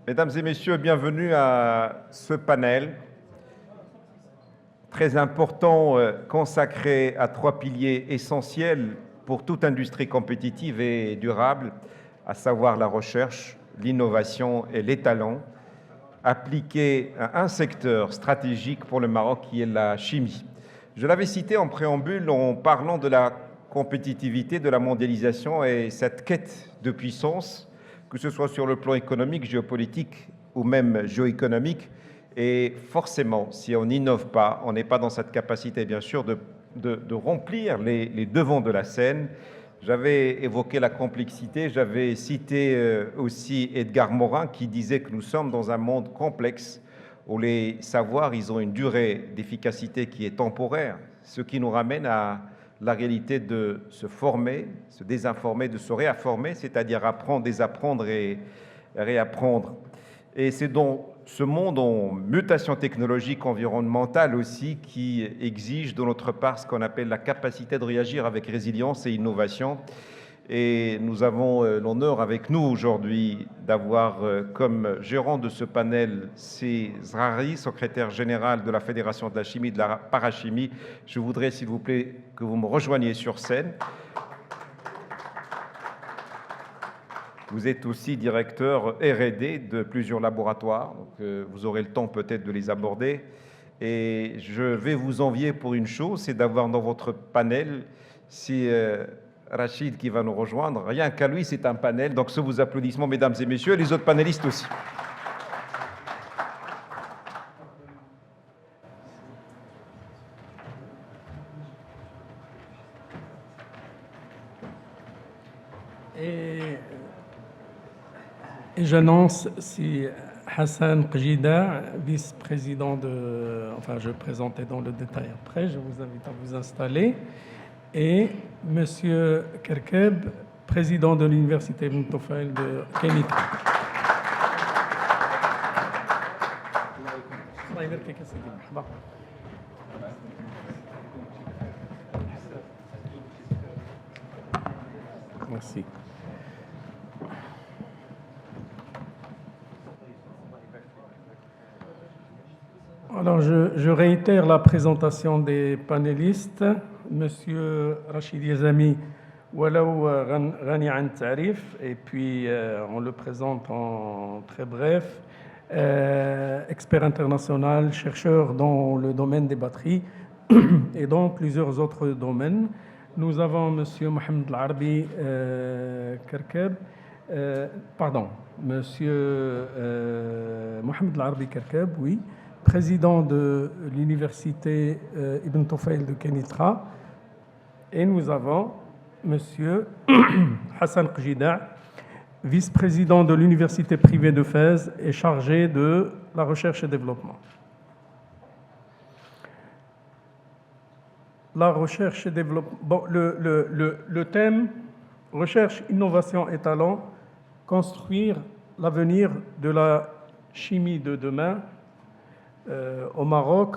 Mesdames et messieurs, bienvenue à ce panel très important consacré à trois piliers essentiels pour toute industrie compétitive et durable, à savoir la recherche, l'innovation et les talents, appliqués à un secteur stratégique pour le Maroc qui est la chimie. Je l'avais cité en préambule en parlant de la compétitivité, de la mondialisation et cette quête de puissance, que ce soit sur le plan économique, géopolitique ou même géoéconomique. Et forcément, si on n'innove pas, on n'est pas dans cette capacité, bien sûr, de remplir les devants de la scène. J'avais évoqué la complexité, j'avais cité aussi Edgar Morin qui disait que nous sommes dans un monde complexe où les savoirs, ils ont une durée d'efficacité qui est temporaire, ce qui nous ramène à la réalité de se former, se désinformer, de se réinformer, c'est-à-dire apprendre, désapprendre et réapprendre. Et c'est dans ce monde en mutation technologique environnementale aussi qui exige de notre part ce qu'on appelle la capacité de réagir avec résilience et innovation. Et nous avons l'honneur avec nous aujourd'hui d'avoir comme gérant de ce panel C. Zrari, secrétaire général de la Fédération de la chimie et de la parachimie. Je voudrais, s'il vous plaît, que vous me rejoigniez sur scène. Vous êtes aussi directeur R&D de plusieurs laboratoires, donc vous aurez le temps peut-être de les aborder. Et je vais vous envier pour une chose, c'est d'avoir dans votre panel, si Rachid qui va nous rejoindre, rien qu'à lui c'est un panel, donc sous vos applaudissements mesdames et messieurs, et les autres panélistes aussi. Et j'annonce si Hassan Qjida, vice-président de... Enfin, je présentais dans le détail après, je vous invite à vous installer. Et Monsieur Kerkeb, président de l'Université Ibn Tufayl de Kenitra. Merci. Alors, je réitère la présentation des panélistes. Monsieur Rachid Yazami, Walaou Ghani An Tarif, et puis on le présente en très bref, expert international, chercheur dans le domaine des batteries et dans plusieurs autres domaines. Nous avons Monsieur Mohamed Al-Arbi Kerkeb, Monsieur Mohamed Al-Arbi Kerkeb, oui, président de l'Université Ibn Tufayl de Kenitra. Et nous avons Monsieur Hassan Qjida, vice-président de l'Université privée de Fès et chargé de la recherche et développement. La recherche et développement. Bon, le thème recherche, innovation et talent, construire l'avenir de la chimie de demain au Maroc,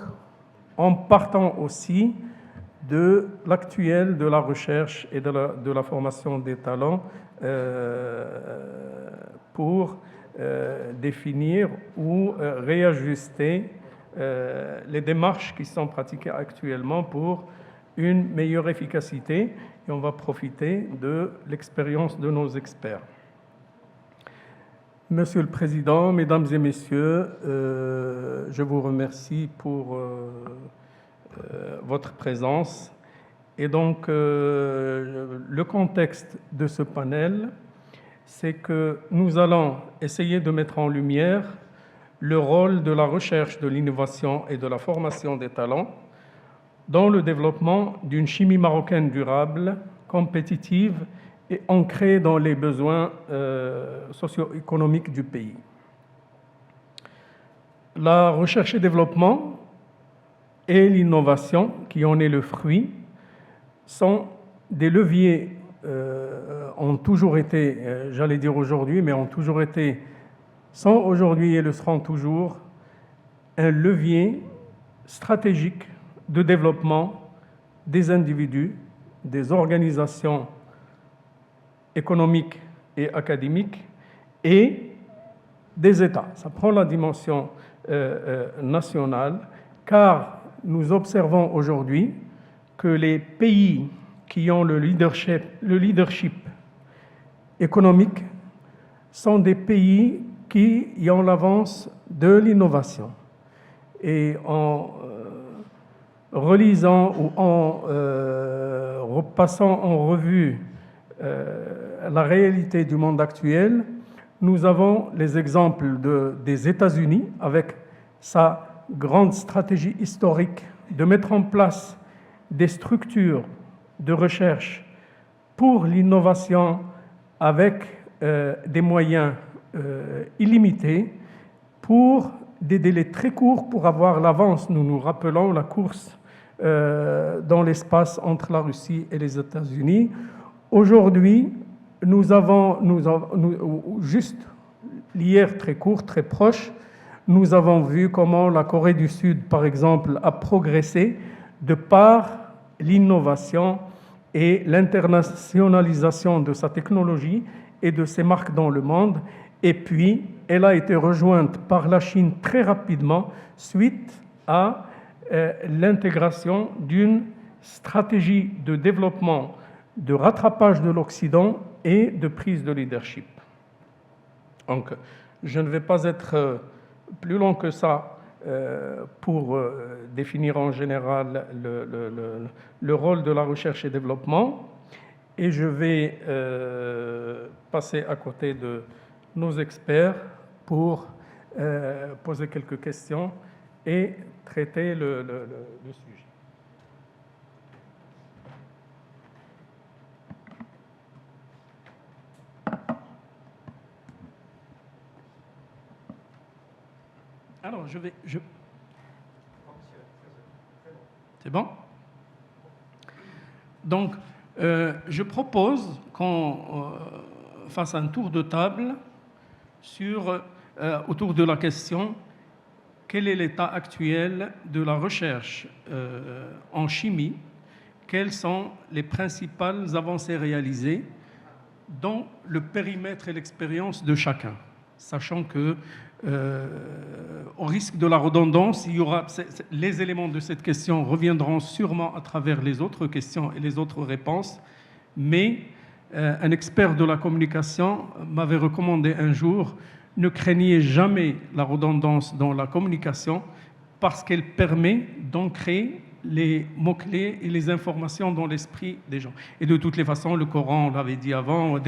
en partant aussi de l'actuel de la recherche et de la formation des talents pour définir ou réajuster les démarches qui sont pratiquées actuellement pour une meilleure efficacité, et on va profiter de l'expérience de nos experts. Monsieur le Président, Mesdames et Messieurs, je vous remercie pour votre présence. Et donc, le contexte de ce panel, c'est que nous allons essayer de mettre en lumière le rôle de la recherche, de l'innovation et de la formation des talents dans le développement d'une chimie marocaine durable, compétitive et ancrée dans les besoins socio-économiques du pays. La recherche et développement et l'innovation, qui en est le fruit, sont des leviers, ont toujours été, j'allais dire aujourd'hui, mais ont toujours été, sont aujourd'hui et le seront toujours, un levier stratégique de développement des individus, des organisations économiques et académiques et des États, ça prend la dimension nationale, car nous observons aujourd'hui que les pays qui ont le leadership économique sont des pays qui ont l'avance de l'innovation. Et en relisant ou en repassant en revue la réalité du monde actuel, nous avons les exemples des États-Unis avec sa grande stratégie historique de mettre en place des structures de recherche pour l'innovation avec des moyens illimités pour des délais très courts pour avoir l'avance. Nous nous rappelons la course dans l'espace entre la Russie et les États-Unis. Aujourd'hui, nous avons juste l'hier très court, très proche, nous avons vu comment la Corée du Sud, par exemple, a progressé de par l'innovation et l'internationalisation de sa technologie et de ses marques dans le monde. Et puis, elle a été rejointe par la Chine très rapidement suite à l'intégration d'une stratégie de développement, de rattrapage de l'Occident et de prise de leadership. Donc, je ne vais pas être plus long que ça pour définir en général le rôle de la recherche et développement, et je vais passer à côté de nos experts pour poser quelques questions et traiter le sujet. Alors, C'est bon? Donc, je propose qu'on fasse un tour de table autour de la question « Quel est l'état actuel de la recherche en chimie? Quelles sont les principales avancées réalisées dans le périmètre et l'expérience de chacun ?» Sachant que, au risque de la redondance, les éléments de cette question reviendront sûrement à travers les autres questions et les autres réponses, mais un expert de la communication m'avait recommandé un jour: ne craignez jamais la redondance dans la communication parce qu'elle permet d'ancrer les mots-clés et les informations dans l'esprit des gens. Et de toutes les façons, le Coran, on l'avait dit avant,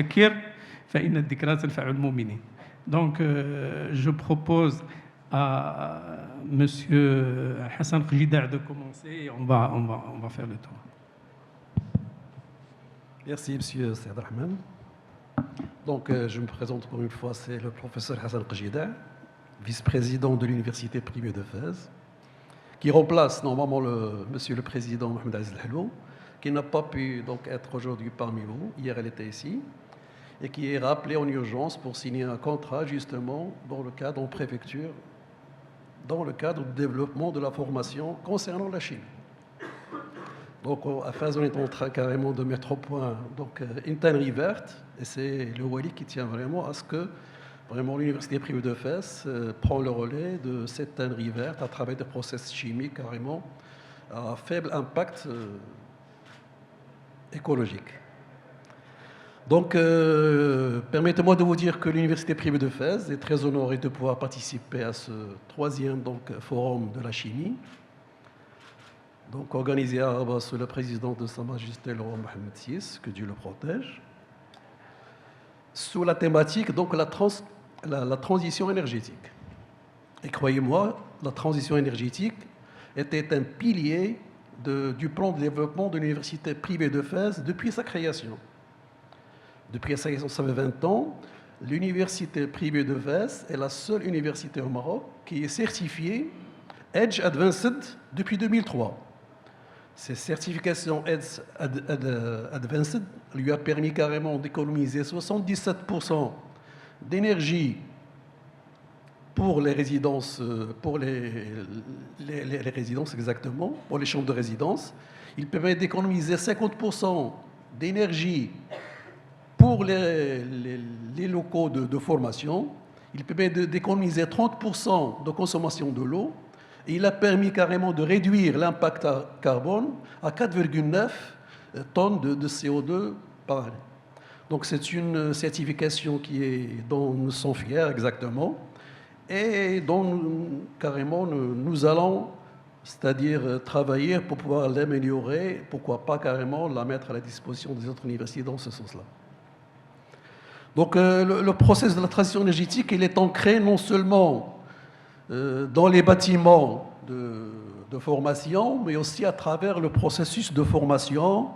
donc, je propose à M. Hassan Qjida de commencer et on va faire le tour. Merci, M. Saïd Rahman. Donc, je me présente encore une fois, c'est le professeur Hassan Qjida, vice-président de l'Université privée de Fès, qui remplace normalement Monsieur le Président Mohamed Aziz Helou, qui n'a pas pu donc être aujourd'hui parmi vous. Hier, elle était ici. Et qui est rappelé en urgence pour signer un contrat justement dans le cadre en préfecture, dans le cadre du développement de la formation concernant la Chine. Donc à Fès, on est en train carrément de mettre au point une tannerie verte, et c'est le Wali qui tient vraiment à ce que vraiment l'université privée de Fès prend le relais de cette tannerie verte à travers des process chimiques carrément à faible impact écologique. Donc, permettez-moi de vous dire que l'Université privée de Fès est très honorée de pouvoir participer à ce troisième forum de la chimie, donc organisé à Rabat sous le président de Sa Majesté le roi Mohamed VI, que Dieu le protège, sous la thématique donc la transition énergétique. Et croyez-moi, la transition énergétique était un pilier du plan de développement de l'Université privée de Fès depuis sa création. Depuis sa création, ça fait 20 ans, l'université privée de Fès est la seule université au Maroc qui est certifiée EDGE Advanced depuis 2003. Cette certification EDGE Advanced lui a permis carrément d'économiser 77% d'énergie pour les résidences, pour les résidences exactement, pour les chambres de résidence. Il permet d'économiser 50% d'énergie pour les locaux de formation, Il permet d'économiser 30% de consommation de l'eau. Et il a permis carrément de réduire l'impact carbone à 4,9 tonnes de CO2 par année. Donc c'est une certification dont nous sommes fiers exactement et dont carrément nous allons, c'est-à-dire travailler pour pouvoir l'améliorer, pourquoi pas carrément la mettre à la disposition des autres universités dans ce sens-là. Donc le processus de la transition énergétique, il est ancré non seulement dans les bâtiments de formation, mais aussi à travers le processus de formation,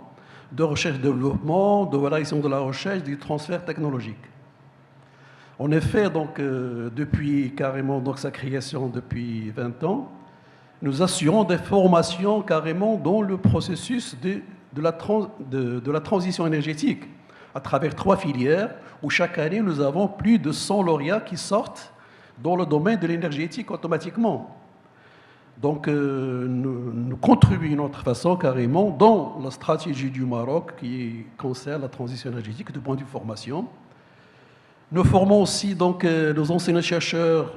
de recherche-développement, de valorisation de la recherche, du transfert technologique. En effet, donc, depuis carrément donc, sa création depuis 20 ans, nous assurons des formations carrément dans le processus de la transition énergétique, à travers 3 filières, où chaque année nous avons plus de 100 lauréats qui sortent dans le domaine de l'énergétique automatiquement. Donc nous contribuons de notre façon carrément dans la stratégie du Maroc qui concerne la transition énergétique du point de vue formation. Nous formons aussi donc nos enseignants-chercheurs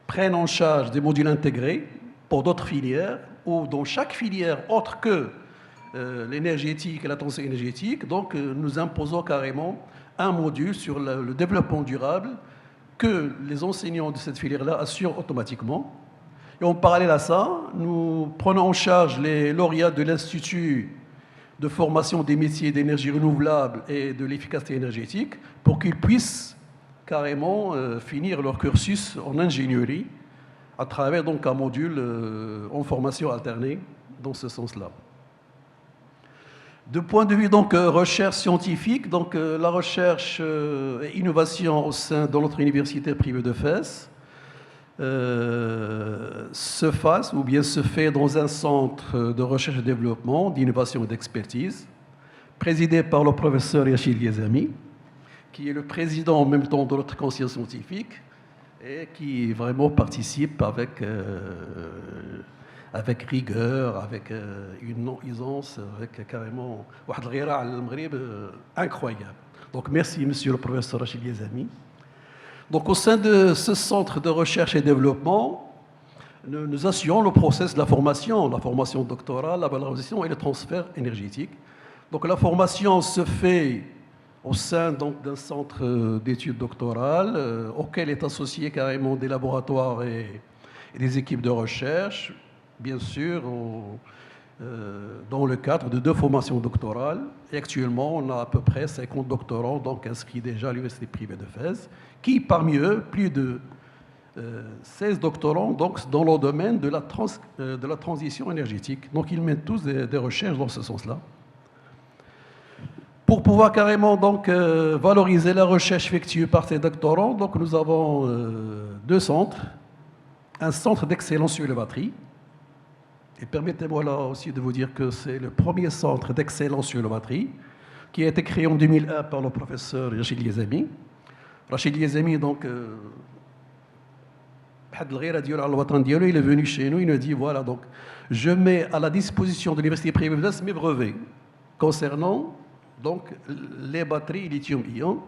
prennent en charge des modules intégrés pour d'autres filières ou dans chaque filière autre que l'énergétique et la transition énergétique. Donc nous imposons carrément un module sur le développement durable que les enseignants de cette filière-là assurent automatiquement. Et en parallèle à ça, nous prenons en charge les lauréats de l'Institut de formation des métiers d'énergie renouvelable et de l'efficacité énergétique pour qu'ils puissent carrément finir leur cursus en ingénierie à travers donc un module en formation alternée dans ce sens-là. De point de vue donc recherche scientifique, donc la recherche et innovation au sein de notre université privée de Fès se fait dans un centre de recherche et développement, d'innovation et d'expertise, présidé par le professeur Rachid Yazami, qui est le président en même temps de notre conseil scientifique et qui vraiment participe avec rigueur, avec une non-aisance, avec carrément incroyable. Donc merci, monsieur le professeur Rachid Yazami. Donc au sein de ce centre de recherche et développement, nous assurons le processus de la formation doctorale, la valorisation et le transfert énergétique. Donc la formation se fait au sein d'un centre d'études doctorales auquel est associé carrément des laboratoires et des équipes de recherche, bien sûr, dans le cadre de 2 formations doctorales. Et actuellement, on a à peu près 50 doctorants donc, inscrits déjà à l'Université privée de Fès, qui, parmi eux, plus de 16 doctorants donc, dans le domaine de la transition énergétique. Donc, ils mènent tous des recherches dans ce sens-là. Pour pouvoir carrément donc, valoriser la recherche effectuée par ces doctorants, donc, nous avons 2 centres. Un centre d'excellence sur les batteries. Et permettez-moi là aussi de vous dire que c'est le premier centre d'excellence sur la batterie qui a été créé en 2001 par le professeur Rachid Yazami. Rachid Yazami, donc, il est venu chez nous, il nous dit voilà, donc, je mets à la disposition de l'université privée de mes brevets concernant donc, les batteries lithium-ion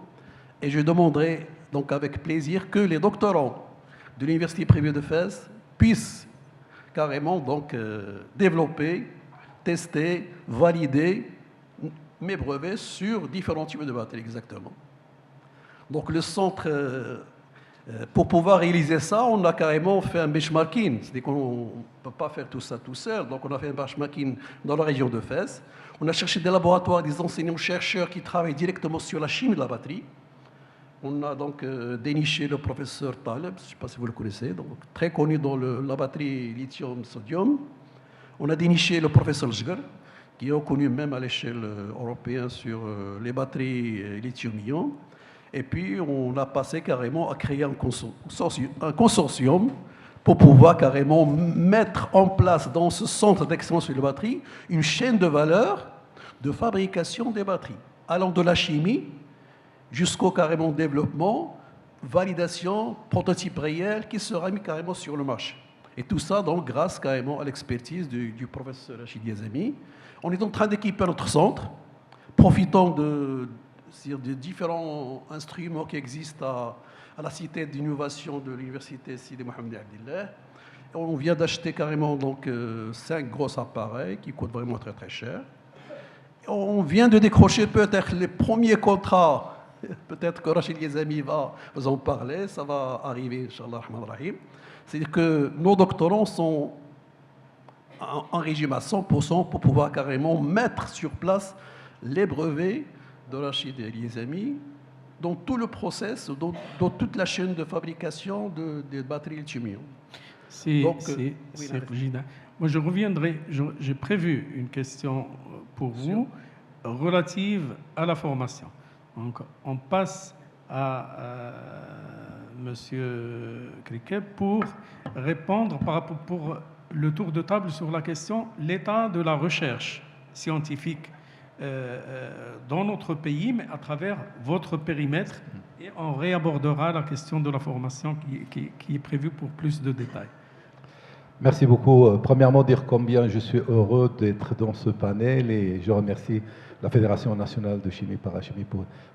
et je demanderai donc, avec plaisir que les doctorants de l'université privée de Fès puissent carrément donc développer, tester, valider mes brevets sur différents types de batteries exactement. Donc le centre, pour pouvoir réaliser ça, on a carrément fait un benchmarking. C'est-à-dire qu'on ne peut pas faire tout ça tout seul. Donc on a fait un benchmarking dans la région de Fès. On a cherché des laboratoires, des enseignants-chercheurs qui travaillent directement sur la chimie de la batterie. On a donc déniché le professeur Taleb, je ne sais pas si vous le connaissez, donc très connu dans la batterie lithium-sodium. On a déniché le professeur Jgar, qui est reconnu même à l'échelle européenne sur les batteries lithium-ion. Et puis on a passé carrément à créer un consortium pour pouvoir carrément mettre en place dans ce centre d'excellence sur les batteries une chaîne de valeur de fabrication des batteries, allant de la chimie jusqu'au carrément développement, validation, prototype réel qui sera mis carrément sur le marché. Et tout ça donc grâce carrément à l'expertise du professeur Rachid Yazami. On est en train d'équiper notre centre, profitant sur des différents instruments qui existent à la cité d'innovation de l'université Sidi Mohamed Abdillah. On vient d'acheter carrément donc 5 gros appareils qui coûtent vraiment très très cher. On vient de décrocher peut-être les premiers contrats. Peut-être que Rachid Yazami va vous en parler, ça va arriver, Inch'Allah Rahman Rahim. C'est-à-dire que nos doctorants sont en régime à 100% pour pouvoir carrément mettre sur place les brevets de Rachid Yazami dans tout le process, dans toute la chaîne de fabrication des batteries lithium-ion. Moi, je reviendrai, j'ai prévu une question pour vous relative à la formation. Donc, on passe à Monsieur Criquet pour répondre pour le tour de table sur la question l'état de la recherche scientifique dans notre pays, mais à travers votre périmètre, et on réabordera la question de la formation qui est prévue pour plus de détails. Merci beaucoup. Premièrement, dire combien je suis heureux d'être dans ce panel et je remercie la Fédération nationale de chimie parachimie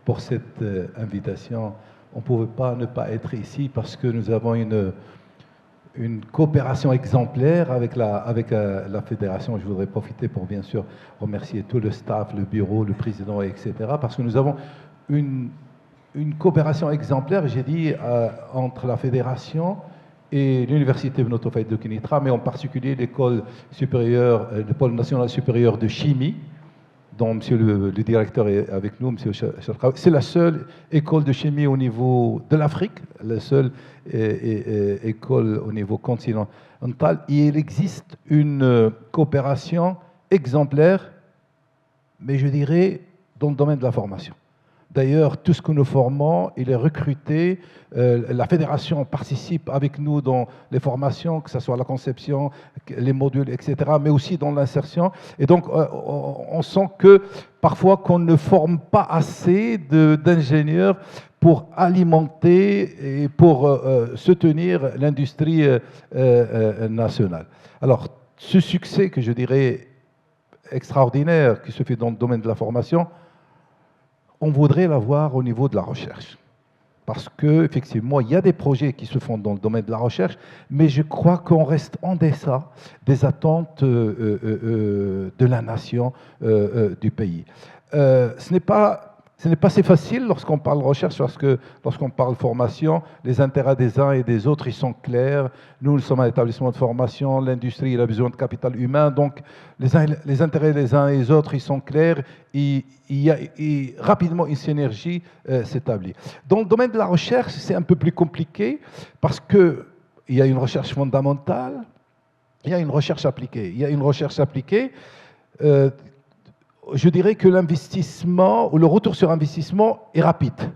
pour cette invitation. On ne pouvait pas ne pas être ici parce que nous avons une coopération exemplaire avec la Fédération. Je voudrais profiter pour bien sûr remercier tout le staff, le bureau, le président, etc. parce que nous avons une coopération exemplaire, j'ai dit, entre la Fédération et l'Université Ibn Tufayl de Kenitra, mais en particulier l'école supérieure, le pôle national supérieur de chimie, dont monsieur le directeur est avec nous, monsieur Chartraoui. C'est la seule école de chimie au niveau de l'Afrique, la seule école au niveau continental. Et il existe une coopération exemplaire, mais je dirais dans le domaine de la formation. D'ailleurs, tout ce que nous formons, il est recruté. La fédération participe avec nous dans les formations, que ce soit la conception, les modules, etc., mais aussi dans l'insertion. Et donc, on sent que parfois qu'on ne forme pas assez d'ingénieurs pour alimenter et pour soutenir l'industrie nationale. Alors, ce succès que je dirais extraordinaire qui se fait dans le domaine de la formation, on voudrait l'avoir au niveau de la recherche. Parce qu'effectivement, il y a des projets qui se font dans le domaine de la recherche, mais je crois qu'on reste en deçà des attentes de la nation, du pays. Ce n'est pas si facile lorsqu'on parle recherche, parce que lorsqu'on parle formation, les intérêts des uns et des autres, ils sont clairs. Nous sommes un établissement de formation, l'industrie a besoin de capital humain, donc les intérêts des uns et des autres, ils sont clairs, et rapidement une synergie s'établit. Dans le domaine de la recherche, c'est un peu plus compliqué, parce qu'il y a une recherche fondamentale, il y a une recherche appliquée. Il y a une recherche appliquée, je dirais que l'investissement ou le retour sur investissement est rapide.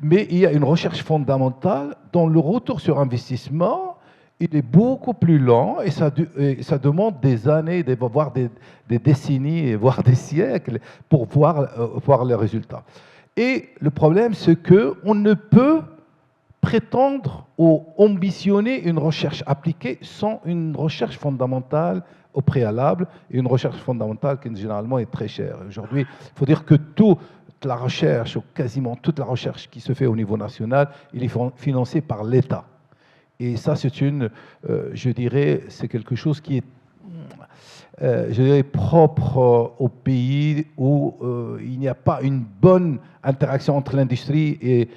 Mais il y a une recherche fondamentale dont le retour sur investissement, il est beaucoup plus lent et ça demande des années, voire des décennies, voire des siècles pour voir les résultats. Et le problème, c'est qu'on ne peut prétendre ou ambitionner une recherche appliquée sans une recherche fondamentale au préalable, et une recherche fondamentale qui généralement est très chère. Aujourd'hui, il faut dire que toute la recherche, ou quasiment toute la recherche qui se fait au niveau national, il est financé par l'État. Et ça, c'est je dirais, c'est quelque chose qui est, je dirais, propre au pays où il n'y a pas une bonne interaction entre l'industrie et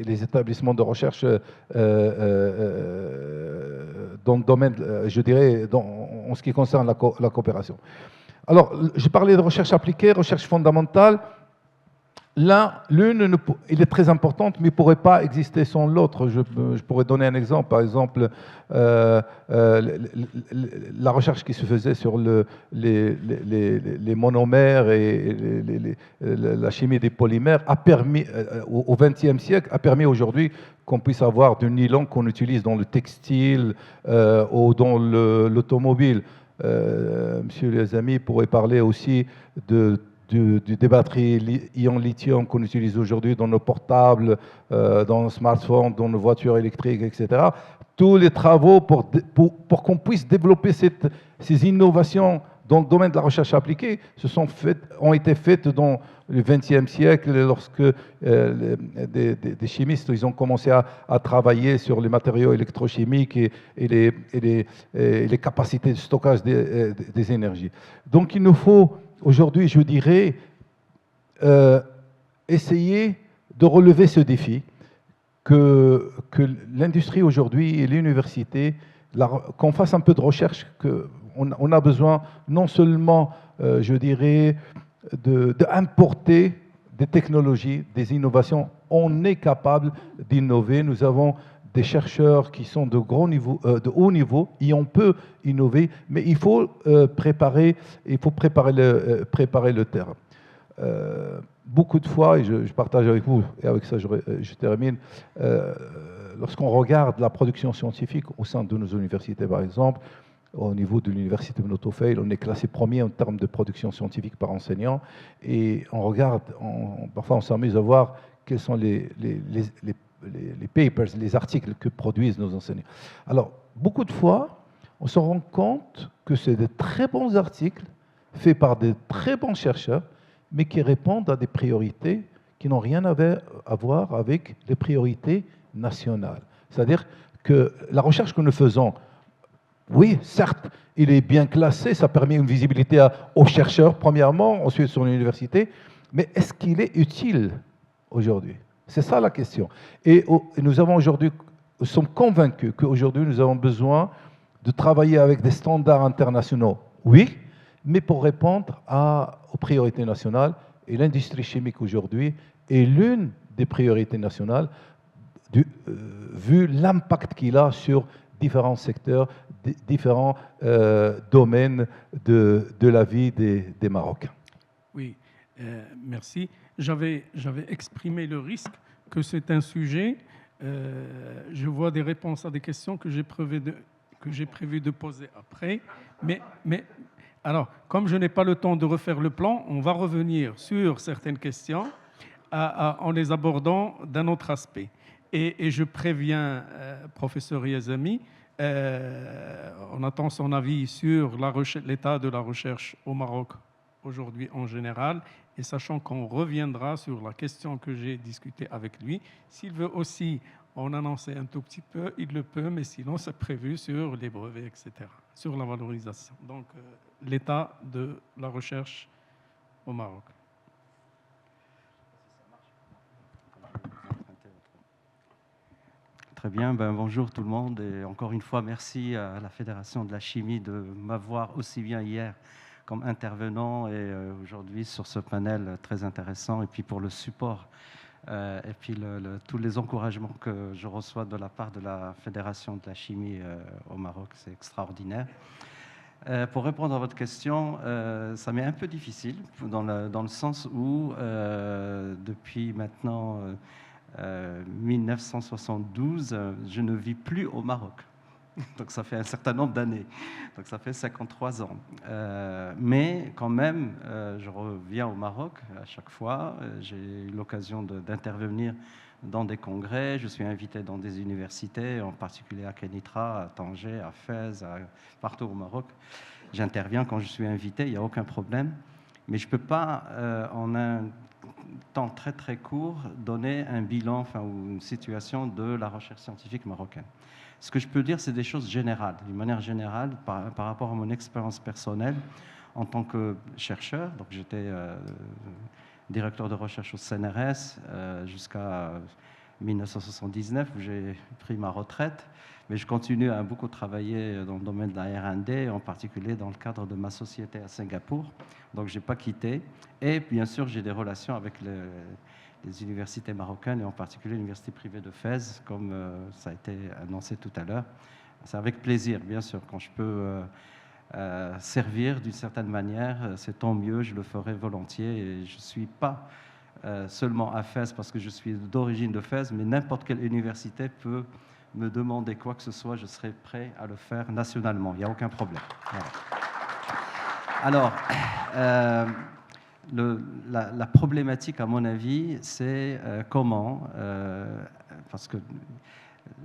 les établissements de recherche dans le domaine, je dirais, en ce qui concerne la coopération. Alors, je parlais de recherche appliquée, recherche fondamentale. L'une, il est très importante, mais ne pourrait pas exister sans l'autre. Je pourrais donner un exemple. Par exemple, la recherche qui se faisait sur les monomères et la chimie des polymères a permis, au XXe siècle, a permis aujourd'hui qu'on puisse avoir du nylon qu'on utilise dans le textile ou dans l'automobile. Monsieur les amis pourrait parler aussi des batteries ion lithium qu'on utilise aujourd'hui dans nos portables, dans nos smartphones, dans nos voitures électriques, etc. Tous les travaux pour qu'on puisse développer ces innovations dans le domaine de la recherche appliquée ont été faites dans le XXe siècle, lorsque des chimistes ils ont commencé à travailler sur les matériaux électrochimiques et les capacités de stockage des énergies. Donc il nous faut aujourd'hui, je dirais, essayer de relever ce défi, que l'industrie aujourd'hui et l'université, qu'on fasse un peu de recherche, qu'on a besoin non seulement, je dirais, d'importer des technologies, des innovations. On est capable d'innover. Nous avons des chercheurs qui sont de haut niveau, et on peut innover, mais il faut préparer le terrain. Beaucoup de fois, et je partage avec vous, et avec ça je termine, lorsqu'on regarde la production scientifique au sein de nos universités, par exemple, au niveau de l'université de Notofail, on est classé premier en termes de production scientifique par enseignant, et on regarde, parfois on s'amuse à voir quels sont les papers, les articles que produisent nos enseignants. Alors, beaucoup de fois, on se rend compte que c'est de très bons articles faits par de très bons chercheurs, mais qui répondent à des priorités qui n'ont rien à voir avec les priorités nationales. C'est-à-dire que la recherche que nous faisons, oui, certes, il est bien classé, ça permet une visibilité aux chercheurs, premièrement, ensuite sur l'université, mais est-ce qu'il est utile aujourd'hui? C'est ça la question. Et nous sommes convaincus qu'aujourd'hui, nous avons besoin de travailler avec des standards internationaux, oui, mais pour répondre aux priorités nationales. Et l'industrie chimique aujourd'hui est l'une des priorités nationales, vu l'impact qu'il a sur différents secteurs, différents domaines de la vie des Marocains. Oui, merci. J'avais exprimé le risque que c'est un sujet. Je vois des réponses à des questions que j'ai prévu de poser après. Mais alors, comme je n'ai pas le temps de refaire le plan, on va revenir sur certaines questions en les abordant d'un autre aspect. Et je préviens professeur Yazami, on attend son avis sur l'état de la recherche au Maroc aujourd'hui en général, et sachant qu'on reviendra sur la question que j'ai discutée avec lui. S'il veut aussi en annoncer un tout petit peu, il le peut, mais sinon c'est prévu sur les brevets, etc., sur la valorisation. Donc, l'état de la recherche au Maroc. Très bien, bonjour tout le monde, et encore une fois merci à la Fédération de la chimie de m'avoir aussi bien hier comme intervenant et aujourd'hui sur ce panel très intéressant, et puis pour le support et puis tous les encouragements que je reçois de la part de la Fédération de la chimie au Maroc, c'est extraordinaire. Pour répondre à votre question, ça m'est un peu difficile dans le sens où depuis maintenant 1972, je ne vis plus au Maroc. Donc ça fait un certain nombre d'années, donc ça fait 53 ans. Mais quand même, je reviens au Maroc à chaque fois. J'ai eu l'occasion d'intervenir dans des congrès, je suis invité dans des universités, en particulier à Kenitra, à Tanger, à Fès, partout au Maroc. J'interviens quand je suis invité, il n'y a aucun problème. Mais je ne peux pas, en un temps très très court, donner un bilan ou une situation de la recherche scientifique marocaine. Ce que je peux dire, c'est des choses générales, d'une manière générale, par rapport à mon expérience personnelle en tant que chercheur. Donc, j'étais directeur de recherche au CNRS jusqu'à 1979, où j'ai pris ma retraite. Mais je continue à beaucoup travailler dans le domaine de la R&D, en particulier dans le cadre de ma société à Singapour. Donc, je n'ai pas quitté. Et bien sûr, j'ai des relations avec les universités marocaines, et en particulier l'université privée de Fès, comme ça a été annoncé tout à l'heure. C'est avec plaisir, bien sûr, quand je peux servir d'une certaine manière, c'est tant mieux, je le ferai volontiers. Et je ne suis pas seulement à Fès parce que je suis d'origine de Fès, mais n'importe quelle université peut me demander quoi que ce soit, je serai prêt à le faire nationalement, il n'y a aucun problème. Voilà. Alors, la problématique, à mon avis, c'est comment, parce que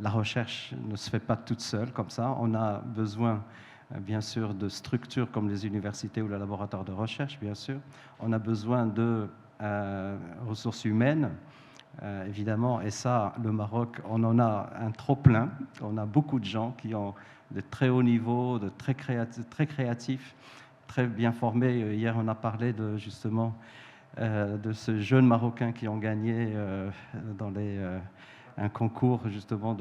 la recherche ne se fait pas toute seule comme ça, on a besoin bien sûr, de structures comme les universités ou les laboratoires de recherche, bien sûr. On a besoin de ressources humaines, évidemment, et ça, le Maroc, on en a un trop-plein. On a beaucoup de gens qui ont de très hauts niveaux, de très créatifs, très bien formés. Hier, on a parlé justement de ce jeune Marocain qui ont gagné dans un concours justement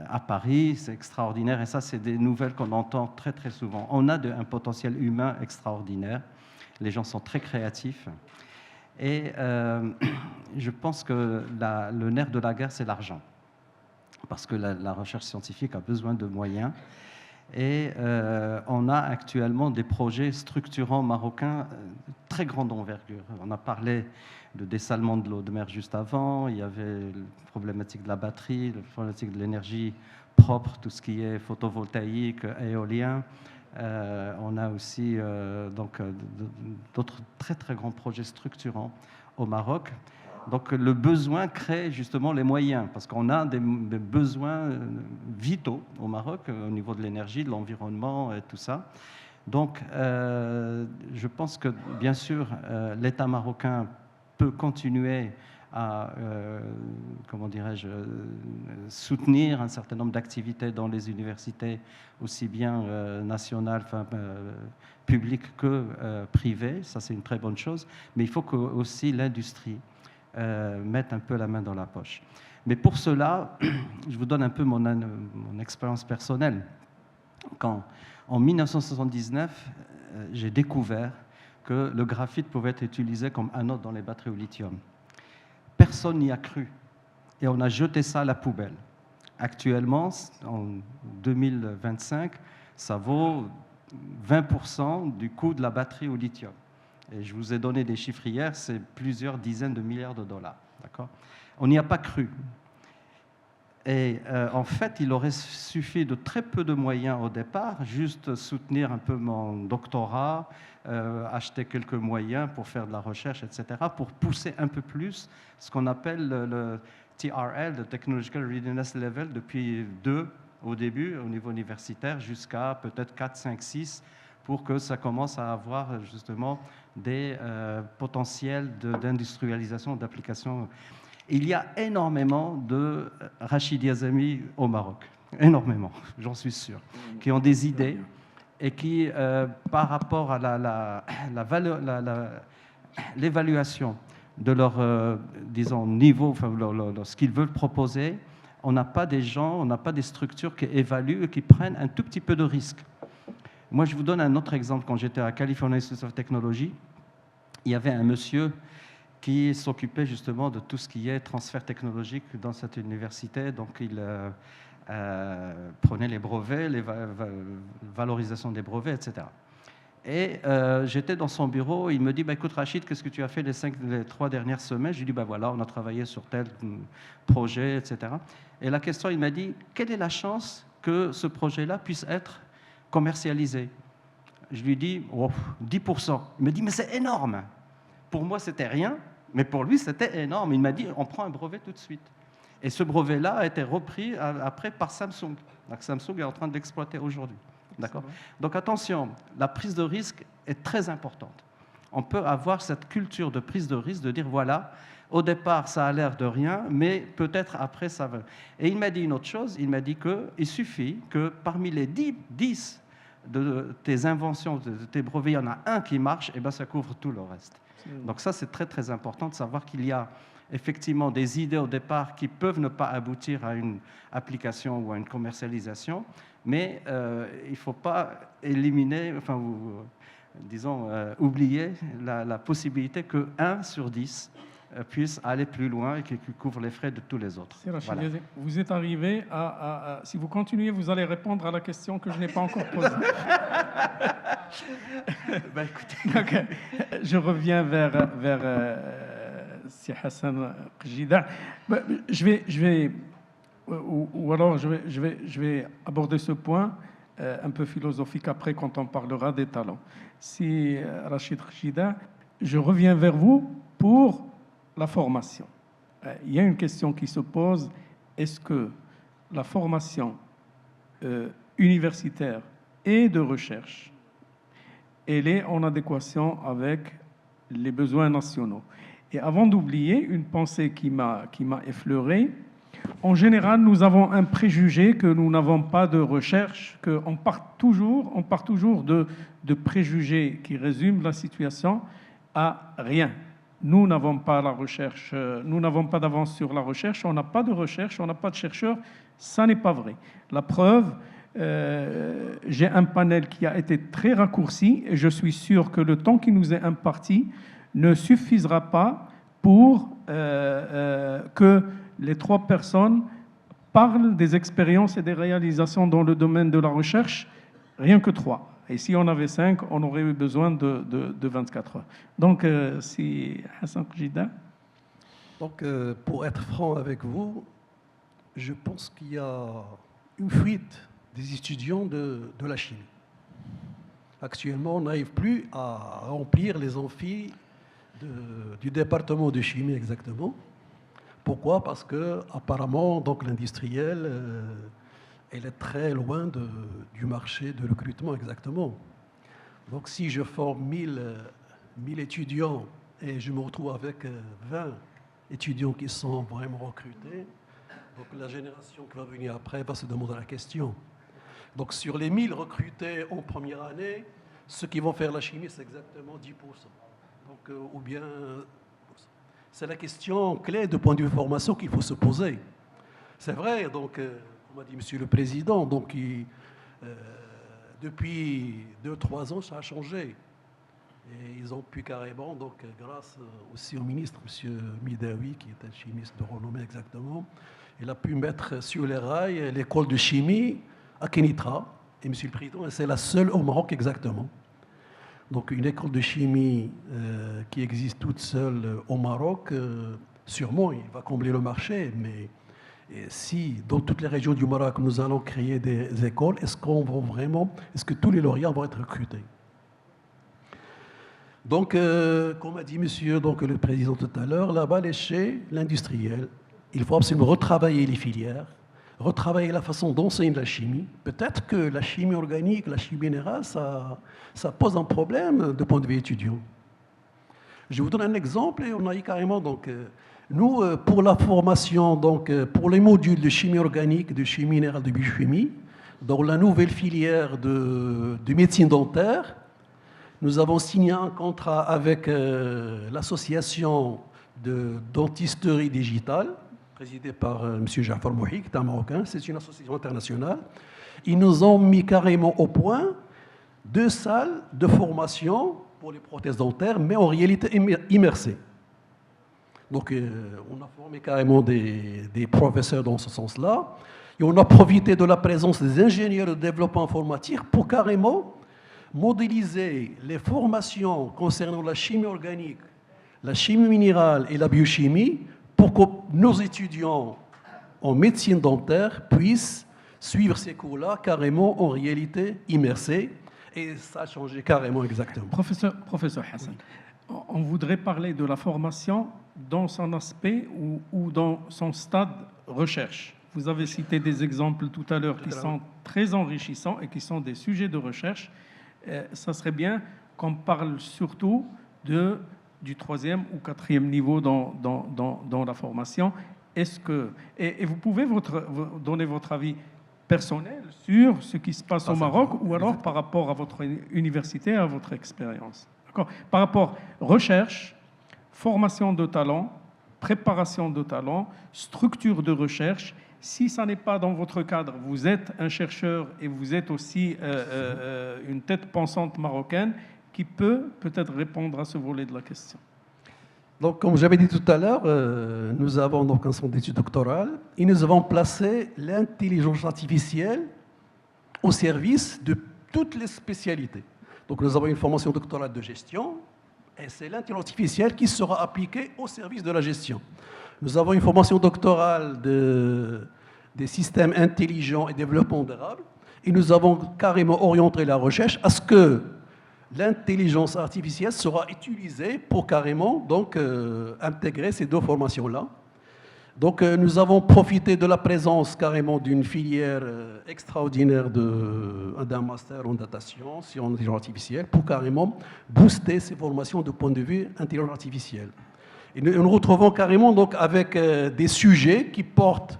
à Paris. C'est extraordinaire et ça, c'est des nouvelles qu'on entend très très souvent. On a un potentiel humain extraordinaire. Les gens sont très créatifs. Et je pense que le nerf de la guerre, c'est l'argent. Parce que la recherche scientifique a besoin de moyens. Et on a actuellement des projets structurants marocains très grande envergure. On a parlé de dessalement de l'eau de mer juste avant, il y avait la problématique de la batterie, la problématique de l'énergie propre, tout ce qui est photovoltaïque, éolien. On a aussi d'autres très très grands projets structurants au Maroc. Donc le besoin crée justement les moyens, parce qu'on a des besoins vitaux au Maroc au niveau de l'énergie, de l'environnement et tout ça. Donc je pense que bien sûr l'État marocain peut continuer à, comment dirais-je, soutenir un certain nombre d'activités dans les universités, aussi bien nationales, publiques que privées. Ça, c'est une très bonne chose. Mais il faut que aussi l'industrie mette un peu la main dans la poche. Mais pour cela, je vous donne un peu mon expérience personnelle. Quand, en 1979, j'ai découvert que le graphite pouvait être utilisé comme anode dans les batteries au lithium. Personne n'y a cru et on a jeté ça à la poubelle. Actuellement, en 2025, ça vaut 20% du coût de la batterie au lithium. Et je vous ai donné des chiffres hier, c'est plusieurs dizaines de milliards de dollars. D'accord ? On n'y a pas cru. Et en fait, il aurait suffi de très peu de moyens au départ, juste soutenir un peu mon doctorat, acheter quelques moyens pour faire de la recherche, etc., pour pousser un peu plus ce qu'on appelle le TRL, le Technological Readiness Level, depuis 2 au début, au niveau universitaire, jusqu'à peut-être 4, 5, 6, pour que ça commence à avoir justement des potentiels d'industrialisation, d'application. Il y a énormément de Rachid Yazami au Maroc, énormément, j'en suis sûr, qui ont des idées et qui, par rapport à l'évaluation de leur, disons, niveau, enfin, ce qu'ils veulent proposer, on n'a pas des gens, on n'a pas des structures qui évaluent et qui prennent un tout petit peu de risque. Moi, je vous donne un autre exemple. Quand j'étais à California Institute of Technology, il y avait un monsieur qui s'occupait justement de tout ce qui est transfert technologique dans cette université. Donc, il prenait les brevets, les valorisations des brevets, etc. Et j'étais dans son bureau, il me dit bah, « Écoute Rachid, qu'est-ce que tu as fait les 3 dernières semaines ?» Je lui dis bah, « Voilà, on a travaillé sur tel projet, etc. » Et la question, il m'a dit « Quelle est la chance que ce projet-là puisse être commercialisé ?» Je lui dis oh, 10%. Il me dit « Mais c'est énorme !» Pour moi, c'était rien, mais pour lui, c'était énorme. Il m'a dit « On prend un brevet tout de suite. » Et ce brevet-là a été repris après par Samsung. Donc, Samsung est en train de l'exploiter aujourd'hui. D'accord ? Donc attention, la prise de risque est très importante. On peut avoir cette culture de prise de risque, de dire voilà, au départ ça a l'air de rien, mais peut-être après ça va. Et il m'a dit une autre chose, il m'a dit qu'il suffit que parmi les 10 de tes inventions, de tes brevets, il y en a un qui marche, et bien ça couvre tout le reste. Donc ça c'est très très important de savoir qu'il y a effectivement des idées au départ qui peuvent ne pas aboutir à une application ou à une commercialisation, mais il ne faut pas éliminer, enfin, disons, oublier la possibilité que 1 sur 10 puisse aller plus loin et qu'il couvre les frais de tous les autres. Voilà. Vous êtes arrivé à... Si vous continuez, vous allez répondre à la question que je n'ai pas encore posée. Ben, écoutez. Donc, je reviens vers Si Hassan Qjida. Je vais aborder ce point un peu philosophique après quand on parlera des talents. Si Rachid Qjida, je reviens vers vous pour la formation. Il y a une question qui se pose, est-ce que la formation universitaire et de recherche, elle est en adéquation avec les besoins nationaux. Et avant d'oublier, une pensée qui m'a effleuré, en général, nous avons un préjugé que nous n'avons pas de recherche, qu'on part toujours de préjugés qui résument la situation à rien. Nous n'avons pas la recherche, nous n'avons pas d'avance sur la recherche, on n'a pas de recherche, on n'a pas de chercheurs, ça n'est pas vrai. La preuve, j'ai un panel qui a été très raccourci et je suis sûr que le temps qui nous est imparti ne suffisera pas pour que les 3 personnes parlent des expériences et des réalisations dans le domaine de la recherche, rien que 3. Et si on avait 5, on aurait eu besoin de 24 heures. Donc, si Hassan Jida. Donc, pour être franc avec vous, je pense qu'il y a une fuite des étudiants de la chimie. Actuellement, on n'arrive plus à remplir les amphis du département de chimie exactement. Pourquoi? Parce que apparemment, donc l'industriel, elle est très loin du marché de recrutement exactement. Donc, si je forme 1000 étudiants et je me retrouve avec 20 étudiants qui sont vraiment recrutés, donc la génération qui va venir après va se demander la question. Donc, sur les 1000 recrutés en première année, ceux qui vont faire la chimie, c'est exactement 10%. Donc, ou bien, c'est la question clé de point de vue formation qu'il faut se poser. C'est vrai, donc, comme a dit Monsieur le Président, donc, depuis 2-3 ans, ça a changé. Et ils ont pu carrément, donc, grâce aussi au ministre, M. Midawi, qui est un chimiste de renommée exactement, il a pu mettre sur les rails l'école de chimie à Kenitra. Et M. le Président, c'est la seule au Maroc exactement. Donc une école de chimie qui existe toute seule au Maroc, sûrement il va combler le marché, mais si dans toutes les régions du Maroc nous allons créer des écoles, est-ce que tous les lauréats vont être recrutés? Donc, comme a dit monsieur le président tout à l'heure, la balle est chez l'industriel. Il faut absolument retravailler les filières, retravailler la façon d'enseigner la chimie. Peut-être que la chimie organique, la chimie minérale, ça pose un problème de point de vue étudiant. Je vous donne un exemple et on a eu carrément, donc, nous, pour la formation, donc, pour les modules de chimie organique, de chimie minérale, de biochimie, dans la nouvelle filière de médecine dentaire, nous avons signé un contrat avec l'association de dentisterie digitale, présidée par M. Jafar Mouhi, qui est un Marocain. C'est une association internationale. Ils nous ont mis carrément au point 2 salles de formation pour les prothèses dentaires, mais en réalité immersées. Donc, on a formé carrément des professeurs dans ce sens-là. Et on a profité de la présence des ingénieurs de développement informatique pour carrément modéliser les formations concernant la chimie organique, la chimie minérale et la biochimie pour que nos étudiants en médecine dentaire puissent suivre ces cours-là carrément en réalité immersés. Et ça a changé carrément exactement. Professeur Hassan, on voudrait parler de la formation dans son aspect ou dans son stade recherche. Vous avez cité des exemples tout à l'heure qui sont très enrichissants et qui sont des sujets de recherche. Ça serait bien qu'on parle surtout du 3e ou 4e niveau dans la formation. Est-ce que, et vous pouvez donner votre avis personnel sur ce qui se passe au Maroc ou alors par rapport à votre université, à votre expérience. D'accord. Par rapport recherche, formation de talent, préparation de talent, structure de recherche. Si ça n'est pas dans votre cadre, vous êtes un chercheur et vous êtes aussi une tête pensante marocaine qui peut peut-être répondre à ce volet de la question. Donc, comme j'avais dit tout à l'heure, nous avons donc un centre d'études doctorales et nous avons placé l'intelligence artificielle au service de toutes les spécialités. Donc, nous avons une formation doctorale de gestion et c'est l'intelligence artificielle qui sera appliquée au service de la gestion. Nous avons une formation doctorale des systèmes intelligents et développement durable et nous avons carrément orienté la recherche à ce que l'intelligence artificielle sera utilisée pour carrément donc, intégrer ces 2 formations-là. Donc nous avons profité de la présence carrément d'une filière extraordinaire d'un master en data science et en intelligence artificielle pour carrément booster ces formations de point de vue intelligence artificielle. Et nous retrouvons carrément donc avec des sujets qui portent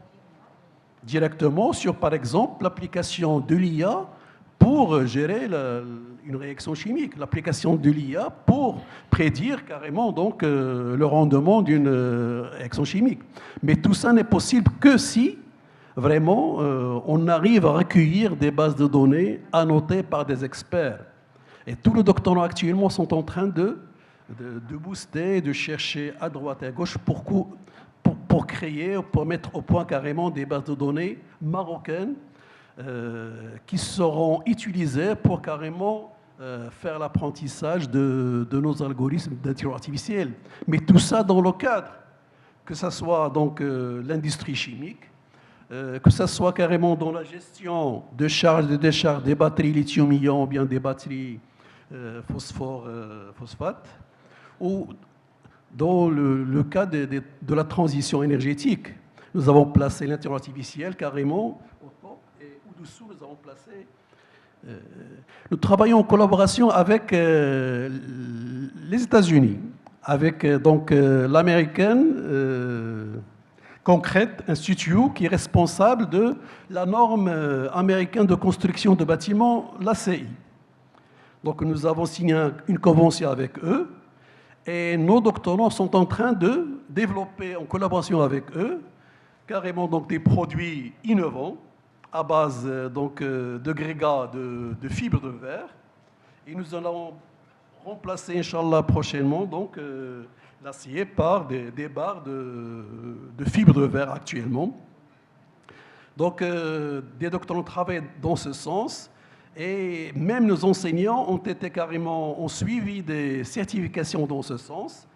directement sur, par exemple, l'application de l'IA pour gérer une réaction chimique, l'application de l'IA pour prédire carrément donc, le rendement d'une réaction chimique. Mais tout ça n'est possible que si vraiment on arrive à recueillir des bases de données annotées par des experts. Et tous les doctorants actuellement sont en train de booster, de chercher à droite et à gauche pour créer, pour mettre au point carrément des bases de données marocaines qui seront utilisées pour carrément faire l'apprentissage de nos algorithmes d'intelligence artificielle. Mais tout ça dans le cadre, que ce soit donc l'industrie chimique, que ce soit carrément dans la gestion de charge de décharge des batteries lithium-ion ou bien des batteries phosphate, ou dans le cas de la transition énergétique. Nous avons placé l'intelligence artificielle carrément au top et au-dessous, nous avons placé... nous travaillons en collaboration avec les États-Unis, avec donc l'American Concrete Institute, qui est responsable de la norme américaine de construction de bâtiments, l'ACI. Donc nous avons signé une convention avec eux et nos doctorants sont en train de développer en collaboration avec eux carrément donc des produits innovants à base donc d'agrégats de fibres de verre et nous allons remplacer Inch'Allah prochainement donc l'acier par des barres de fibres de verre actuellement. Donc des doctorants travaillent dans ce sens. Et même nos enseignants ont suivi des certifications dans ce sens.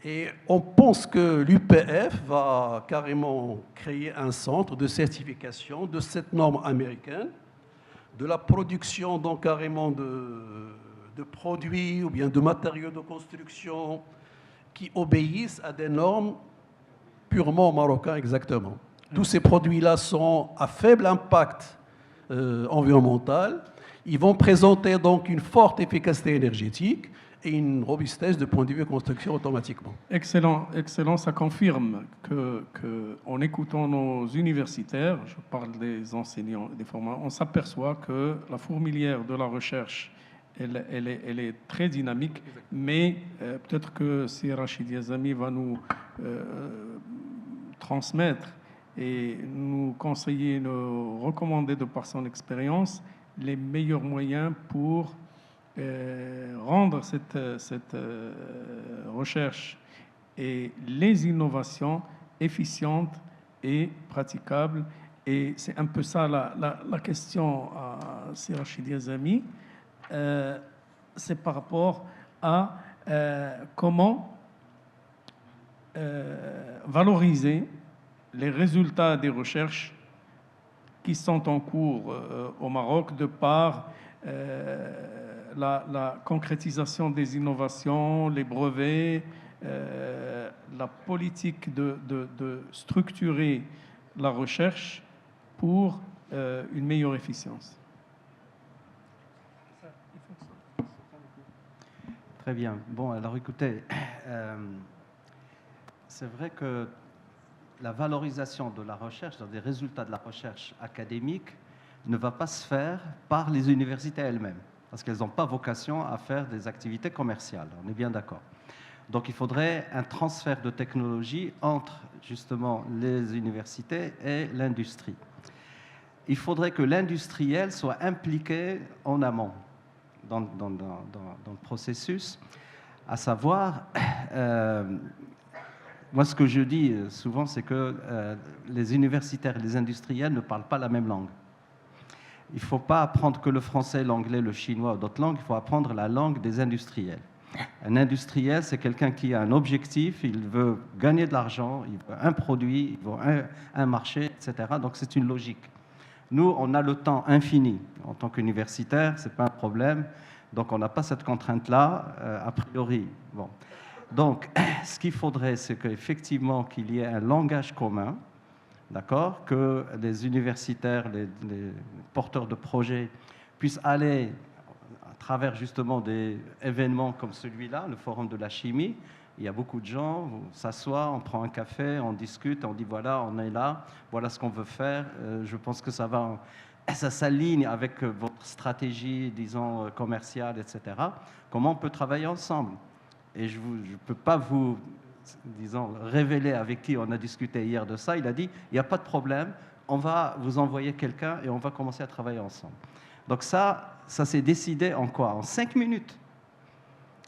Et on pense que l'UPF va carrément créer un centre de certification de cette norme américaine, de la production donc carrément de produits ou bien de matériaux de construction qui obéissent à des normes purement marocaines exactement. Tous ces produits-là sont à faible impact environnemental. Ils vont présenter donc une forte efficacité énergétique et une robustesse de point de vue construction automatiquement. Excellent, excellent. Ça confirme qu'en écoutant nos universitaires, je parle des enseignants et des formateurs, on s'aperçoit que la fourmilière de la recherche, elle est très dynamique, mais peut-être que si Rachid Yazami va nous transmettre et nous conseiller, nous recommander de par son expérience les meilleurs moyens pour rendre cette recherche et les innovations efficientes et praticables. Et c'est un peu ça la question à Rachid Yazami. C'est par rapport à comment valoriser les résultats des recherches qui sont en cours au Maroc de par la concrétisation des innovations, les brevets, la politique de structurer la recherche pour une meilleure efficience. Très bien. Bon, alors écoutez, c'est vrai que la valorisation de la recherche, des résultats de la recherche académique, ne va pas se faire par les universités elles-mêmes, parce qu'elles n'ont pas vocation à faire des activités commerciales, on est bien d'accord. Donc il faudrait un transfert de technologie entre justement les universités et l'industrie. Il faudrait que l'industriel soit impliqué en amont dans le processus, à savoir... moi, ce que je dis souvent, c'est que les universitaires et les industriels ne parlent pas la même langue. Il ne faut pas apprendre que le français, l'anglais, le chinois ou d'autres langues, il faut apprendre la langue des industriels. Un industriel, c'est quelqu'un qui a un objectif, il veut gagner de l'argent, il veut un produit, il veut un marché, etc. Donc c'est une logique. Nous, on a le temps infini. En tant qu'universitaire, ce n'est pas un problème. Donc on n'a pas cette contrainte-là, a priori. Bon. Donc, ce qu'il faudrait, c'est qu'effectivement, qu'il y ait un langage commun, d'accord, que les universitaires, les porteurs de projets puissent aller à travers justement des événements comme celui-là, le Forum de la chimie. Il y a beaucoup de gens, on s'assoit, on prend un café, on discute, on dit voilà, on est là, voilà ce qu'on veut faire. Je pense que ça s'aligne avec votre stratégie, disons, commerciale, etc. Comment on peut travailler ensemble? Et je ne peux pas vous, disons, révéler avec qui on a discuté hier de ça. Il a dit, il n'y a pas de problème, on va vous envoyer quelqu'un et on va commencer à travailler ensemble. Donc ça s'est décidé en quoi? En 5 minutes.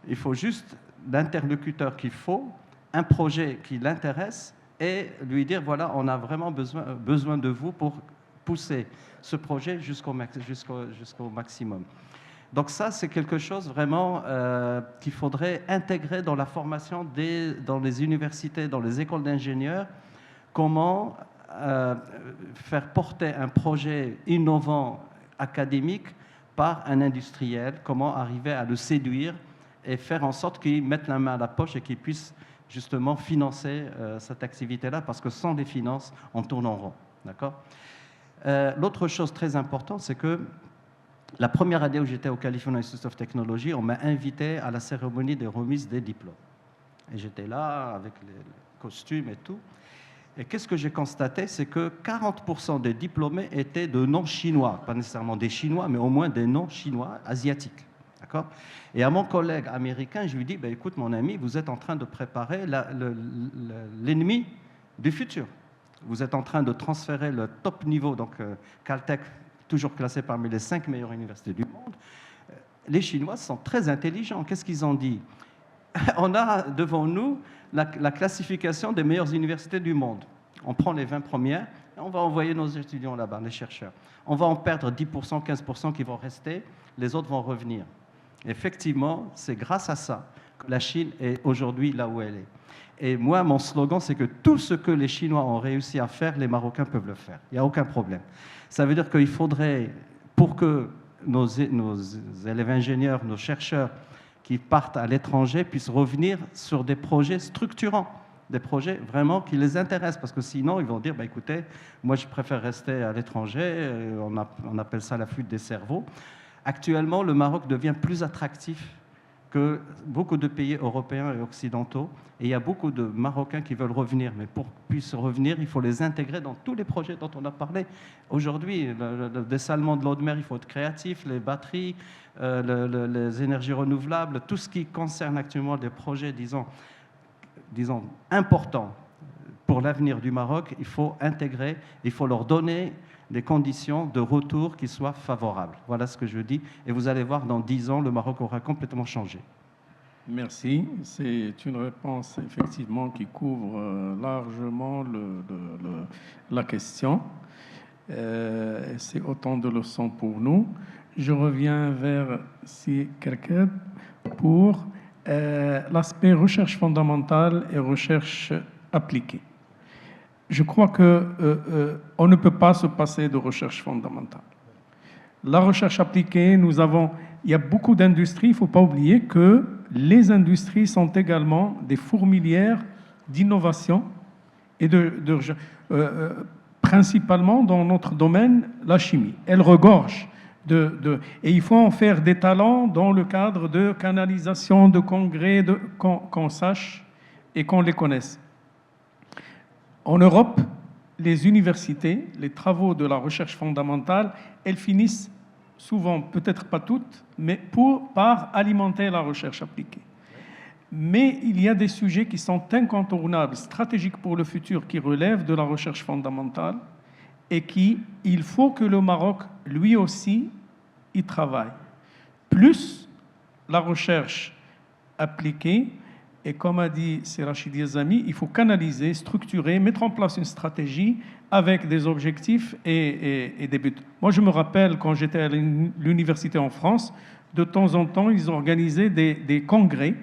Il faut juste l'interlocuteur qu'il faut, un projet qui l'intéresse et lui dire, voilà, on a vraiment besoin de vous pour pousser ce projet jusqu'au maximum. Donc ça, c'est quelque chose vraiment qu'il faudrait intégrer dans la formation dans les universités, dans les écoles d'ingénieurs, comment faire porter un projet innovant académique par un industriel, comment arriver à le séduire et faire en sorte qu'il mette la main à la poche et qu'il puisse justement financer cette activité-là, parce que sans les finances, on tourne en rond. D'accord ? L'autre chose très importante, c'est que la première année où j'étais au California Institute of Technology, on m'a invité à la cérémonie de remise des diplômes. Et j'étais là avec les costumes et tout. Et qu'est-ce que j'ai constaté? C'est que 40% des diplômés étaient de non-chinois, pas nécessairement des Chinois, mais au moins des non-chinois asiatiques. D'accord? Et à mon collègue américain, je lui dis, écoute mon ami, vous êtes en train de préparer l'ennemi du futur. Vous êtes en train de transférer le top niveau, donc Caltech, toujours classé parmi les 5 meilleures universités du monde. Les Chinois sont très intelligents. Qu'est-ce qu'ils ont dit? On a devant nous la classification des meilleures universités du monde. On prend les 20 premières et on va envoyer nos étudiants là-bas, les chercheurs. On va en perdre 10%, 15% qui vont rester, les autres vont revenir. Effectivement, c'est grâce à ça que la Chine est aujourd'hui là où elle est. Et moi, mon slogan, c'est que tout ce que les Chinois ont réussi à faire, les Marocains peuvent le faire. Il n'y a aucun problème. Ça veut dire qu'il faudrait, pour que nos élèves ingénieurs, nos chercheurs qui partent à l'étranger puissent revenir sur des projets structurants, des projets vraiment qui les intéressent, parce que sinon, ils vont dire, écoutez, moi, je préfère rester à l'étranger, on appelle ça la fuite des cerveaux. Actuellement, le Maroc devient plus attractif que beaucoup de pays européens et occidentaux. Et il y a beaucoup de Marocains qui veulent revenir. Mais pour qu'ils puissent revenir, il faut les intégrer dans tous les projets dont on a parlé. Aujourd'hui, le dessalement de l'eau de mer, il faut être créatif, les batteries, les énergies renouvelables, tout ce qui concerne actuellement des projets, disons importants pour l'avenir du Maroc, il faut intégrer, il faut leur donner des conditions de retour qui soient favorables. Voilà ce que je dis. Et vous allez voir, dans 10 ans, le Maroc aura complètement changé. Merci. C'est une réponse, effectivement, qui couvre largement la question. C'est autant de leçons pour nous. Je reviens vers Si Kerkeb pour l'aspect recherche fondamentale et recherche appliquée. Je crois qu'on ne peut pas se passer de recherche fondamentale. La recherche appliquée, il y a beaucoup d'industries, il ne faut pas oublier que les industries sont également des fourmilières d'innovation et principalement dans notre domaine, la chimie. Elles regorgent et il faut en faire des talents dans le cadre de canalisation, de congrès, qu'on sache et qu'on les connaisse. En Europe, les universités, les travaux de la recherche fondamentale, elles finissent souvent, peut-être pas toutes, mais par alimenter la recherche appliquée. Mais il y a des sujets qui sont incontournables, stratégiques pour le futur, qui relèvent de la recherche fondamentale et il faut que le Maroc, lui aussi, y travaille. Plus la recherche appliquée, et comme a dit Rachid Yazami, il faut canaliser, structurer, mettre en place une stratégie avec des objectifs et des buts. Moi, je me rappelle, quand j'étais à l'université en France, de temps en temps, ils organisaient des congrès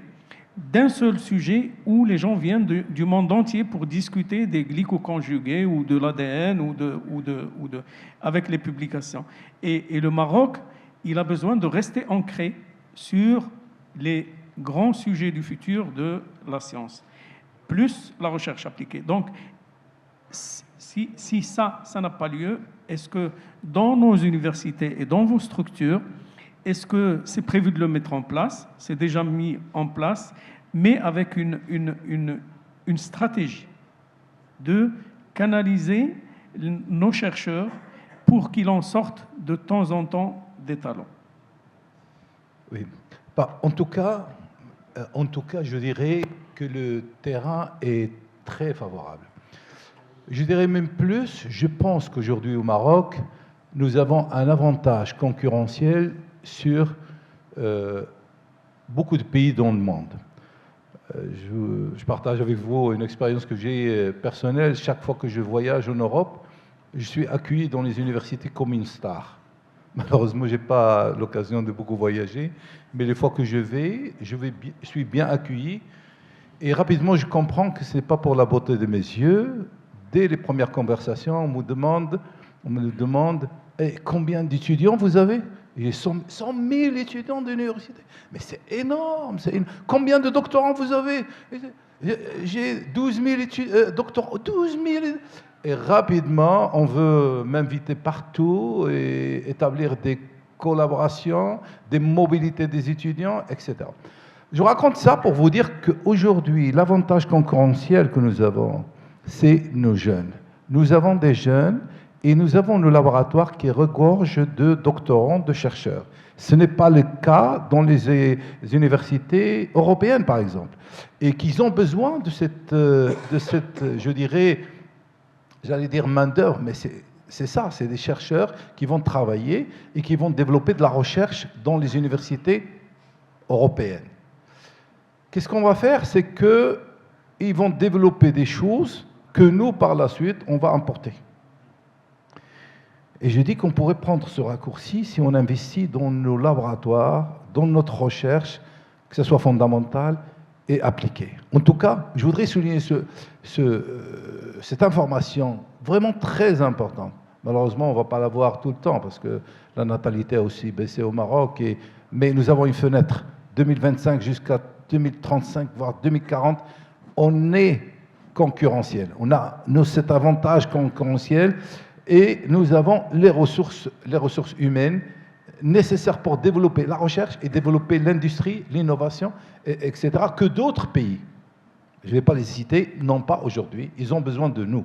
d'un seul sujet où les gens viennent du monde entier pour discuter des glycoconjugués ou de l'ADN avec les publications. Et le Maroc, il a besoin de rester ancré sur les grands sujets du futur de la science, plus la recherche appliquée. Donc, si ça n'a pas lieu, est-ce que dans nos universités et dans vos structures, est-ce que c'est prévu de le mettre en place? C'est déjà mis en place, mais avec une stratégie de canaliser nos chercheurs pour qu'ils en sortent de temps en temps des talents. Oui. En tout cas, je dirais que le terrain est très favorable. Je dirais même plus, je pense qu'aujourd'hui au Maroc, nous avons un avantage concurrentiel sur beaucoup de pays dans le monde. Je partage avec vous une expérience que j'ai personnelle. Chaque fois que je voyage en Europe, je suis accueilli dans les universités comme une star. Malheureusement, je n'ai pas l'occasion de beaucoup voyager, mais les fois que je suis bien accueilli. Et rapidement, je comprends que ce n'est pas pour la beauté de mes yeux. Dès les premières conversations, on me demande combien d'étudiants vous avez? Il y a 100 000 étudiants d'université. Mais c'est énorme, Combien de doctorants vous avez? J'ai 12 000 doctorants. 12 000. Et rapidement, on veut m'inviter partout et établir des collaborations, des mobilités des étudiants, etc. Je raconte ça pour vous dire qu'aujourd'hui, l'avantage concurrentiel que nous avons, c'est nos jeunes. Nous avons des jeunes et nous avons nos laboratoires qui regorgent de doctorants, de chercheurs. Ce n'est pas le cas dans les universités européennes, par exemple, et qu'ils ont besoin de cette je dirais, j'allais dire main-d'œuvre, mais c'est ça, c'est des chercheurs qui vont travailler et qui vont développer de la recherche dans les universités européennes. Qu'est-ce qu'on va faire? C'est qu'ils vont développer des choses que nous, par la suite, on va importer. Et je dis qu'on pourrait prendre ce raccourci si on investit dans nos laboratoires, dans notre recherche, que ce soit fondamental et appliqué. En tout cas, je voudrais souligner cette information vraiment très importante. Malheureusement, on ne va pas l'avoir tout le temps parce que la natalité a aussi baissé au Maroc. Mais nous avons une fenêtre 2025 jusqu'à 2035, voire 2040. On est concurrentiel. On a cet avantage concurrentiel. Et nous avons les ressources humaines nécessaires pour développer la recherche et développer l'industrie, l'innovation, etc., que d'autres pays, je ne vais pas les citer, n'ont pas aujourd'hui. Ils ont besoin de nous.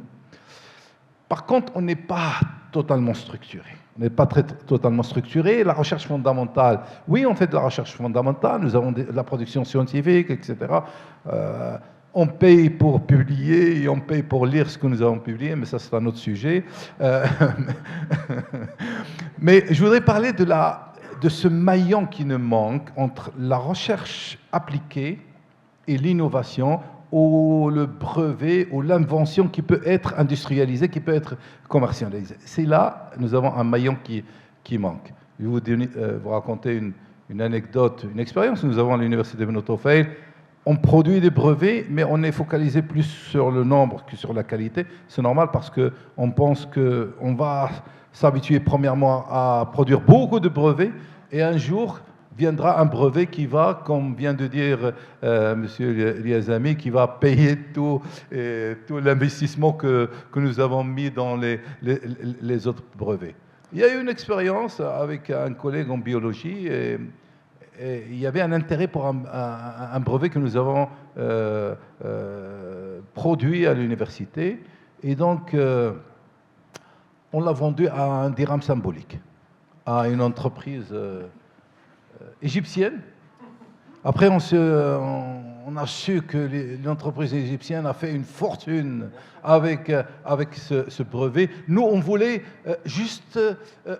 Par contre, on n'est pas totalement structuré. On n'est pas totalement structuré. La recherche fondamentale, oui, on fait de la recherche fondamentale, nous avons de la production scientifique, etc., on paye pour publier et on paye pour lire ce que nous avons publié, mais ça, c'est un autre sujet. Mais je voudrais parler de ce maillon qui nous manque entre la recherche appliquée et l'innovation, ou le brevet, ou l'invention qui peut être industrialisée, qui peut être commercialisée. C'est là, nous avons un maillon qui manque. Je vais vous raconter une anecdote, une expérience que nous avons à l'université de Noto-Fail. On produit des brevets, mais on est focalisé plus sur le nombre que sur la qualité. C'est normal parce qu'on pense qu'on va s'habituer premièrement à produire beaucoup de brevets et un jour viendra un brevet qui va, comme vient de dire M. Liazami, qui va payer tout l'investissement que nous avons mis dans les autres brevets. Il y a eu une expérience avec un collègue en biologie et il y avait un intérêt pour un brevet que nous avons produit à l'université. Et donc, on l'a vendu à un dirham symbolique, à une entreprise égyptienne. Après, on a su que l'entreprise égyptienne a fait une fortune avec ce brevet. Nous, on voulait juste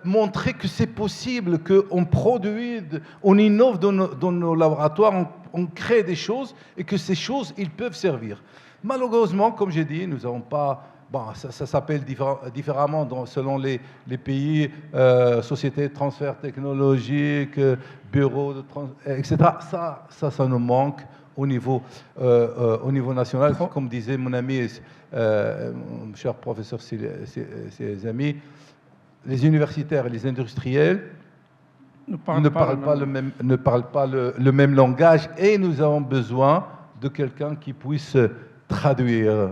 montrer que c'est possible, qu'on produit, on innove dans nos laboratoires, on crée des choses et que ces choses, ils peuvent servir. Malheureusement, comme j'ai dit, nous n'avons pas... Bon, ça s'appelle différemment selon les pays, sociétés de transfert technologique, bureaux, etc. Ça nous manque au niveau national. Comme disait mon ami, mon cher professeur ses amis, les universitaires et les industriels ne ne parlent pas le même langage et nous avons besoin de quelqu'un qui puisse traduire.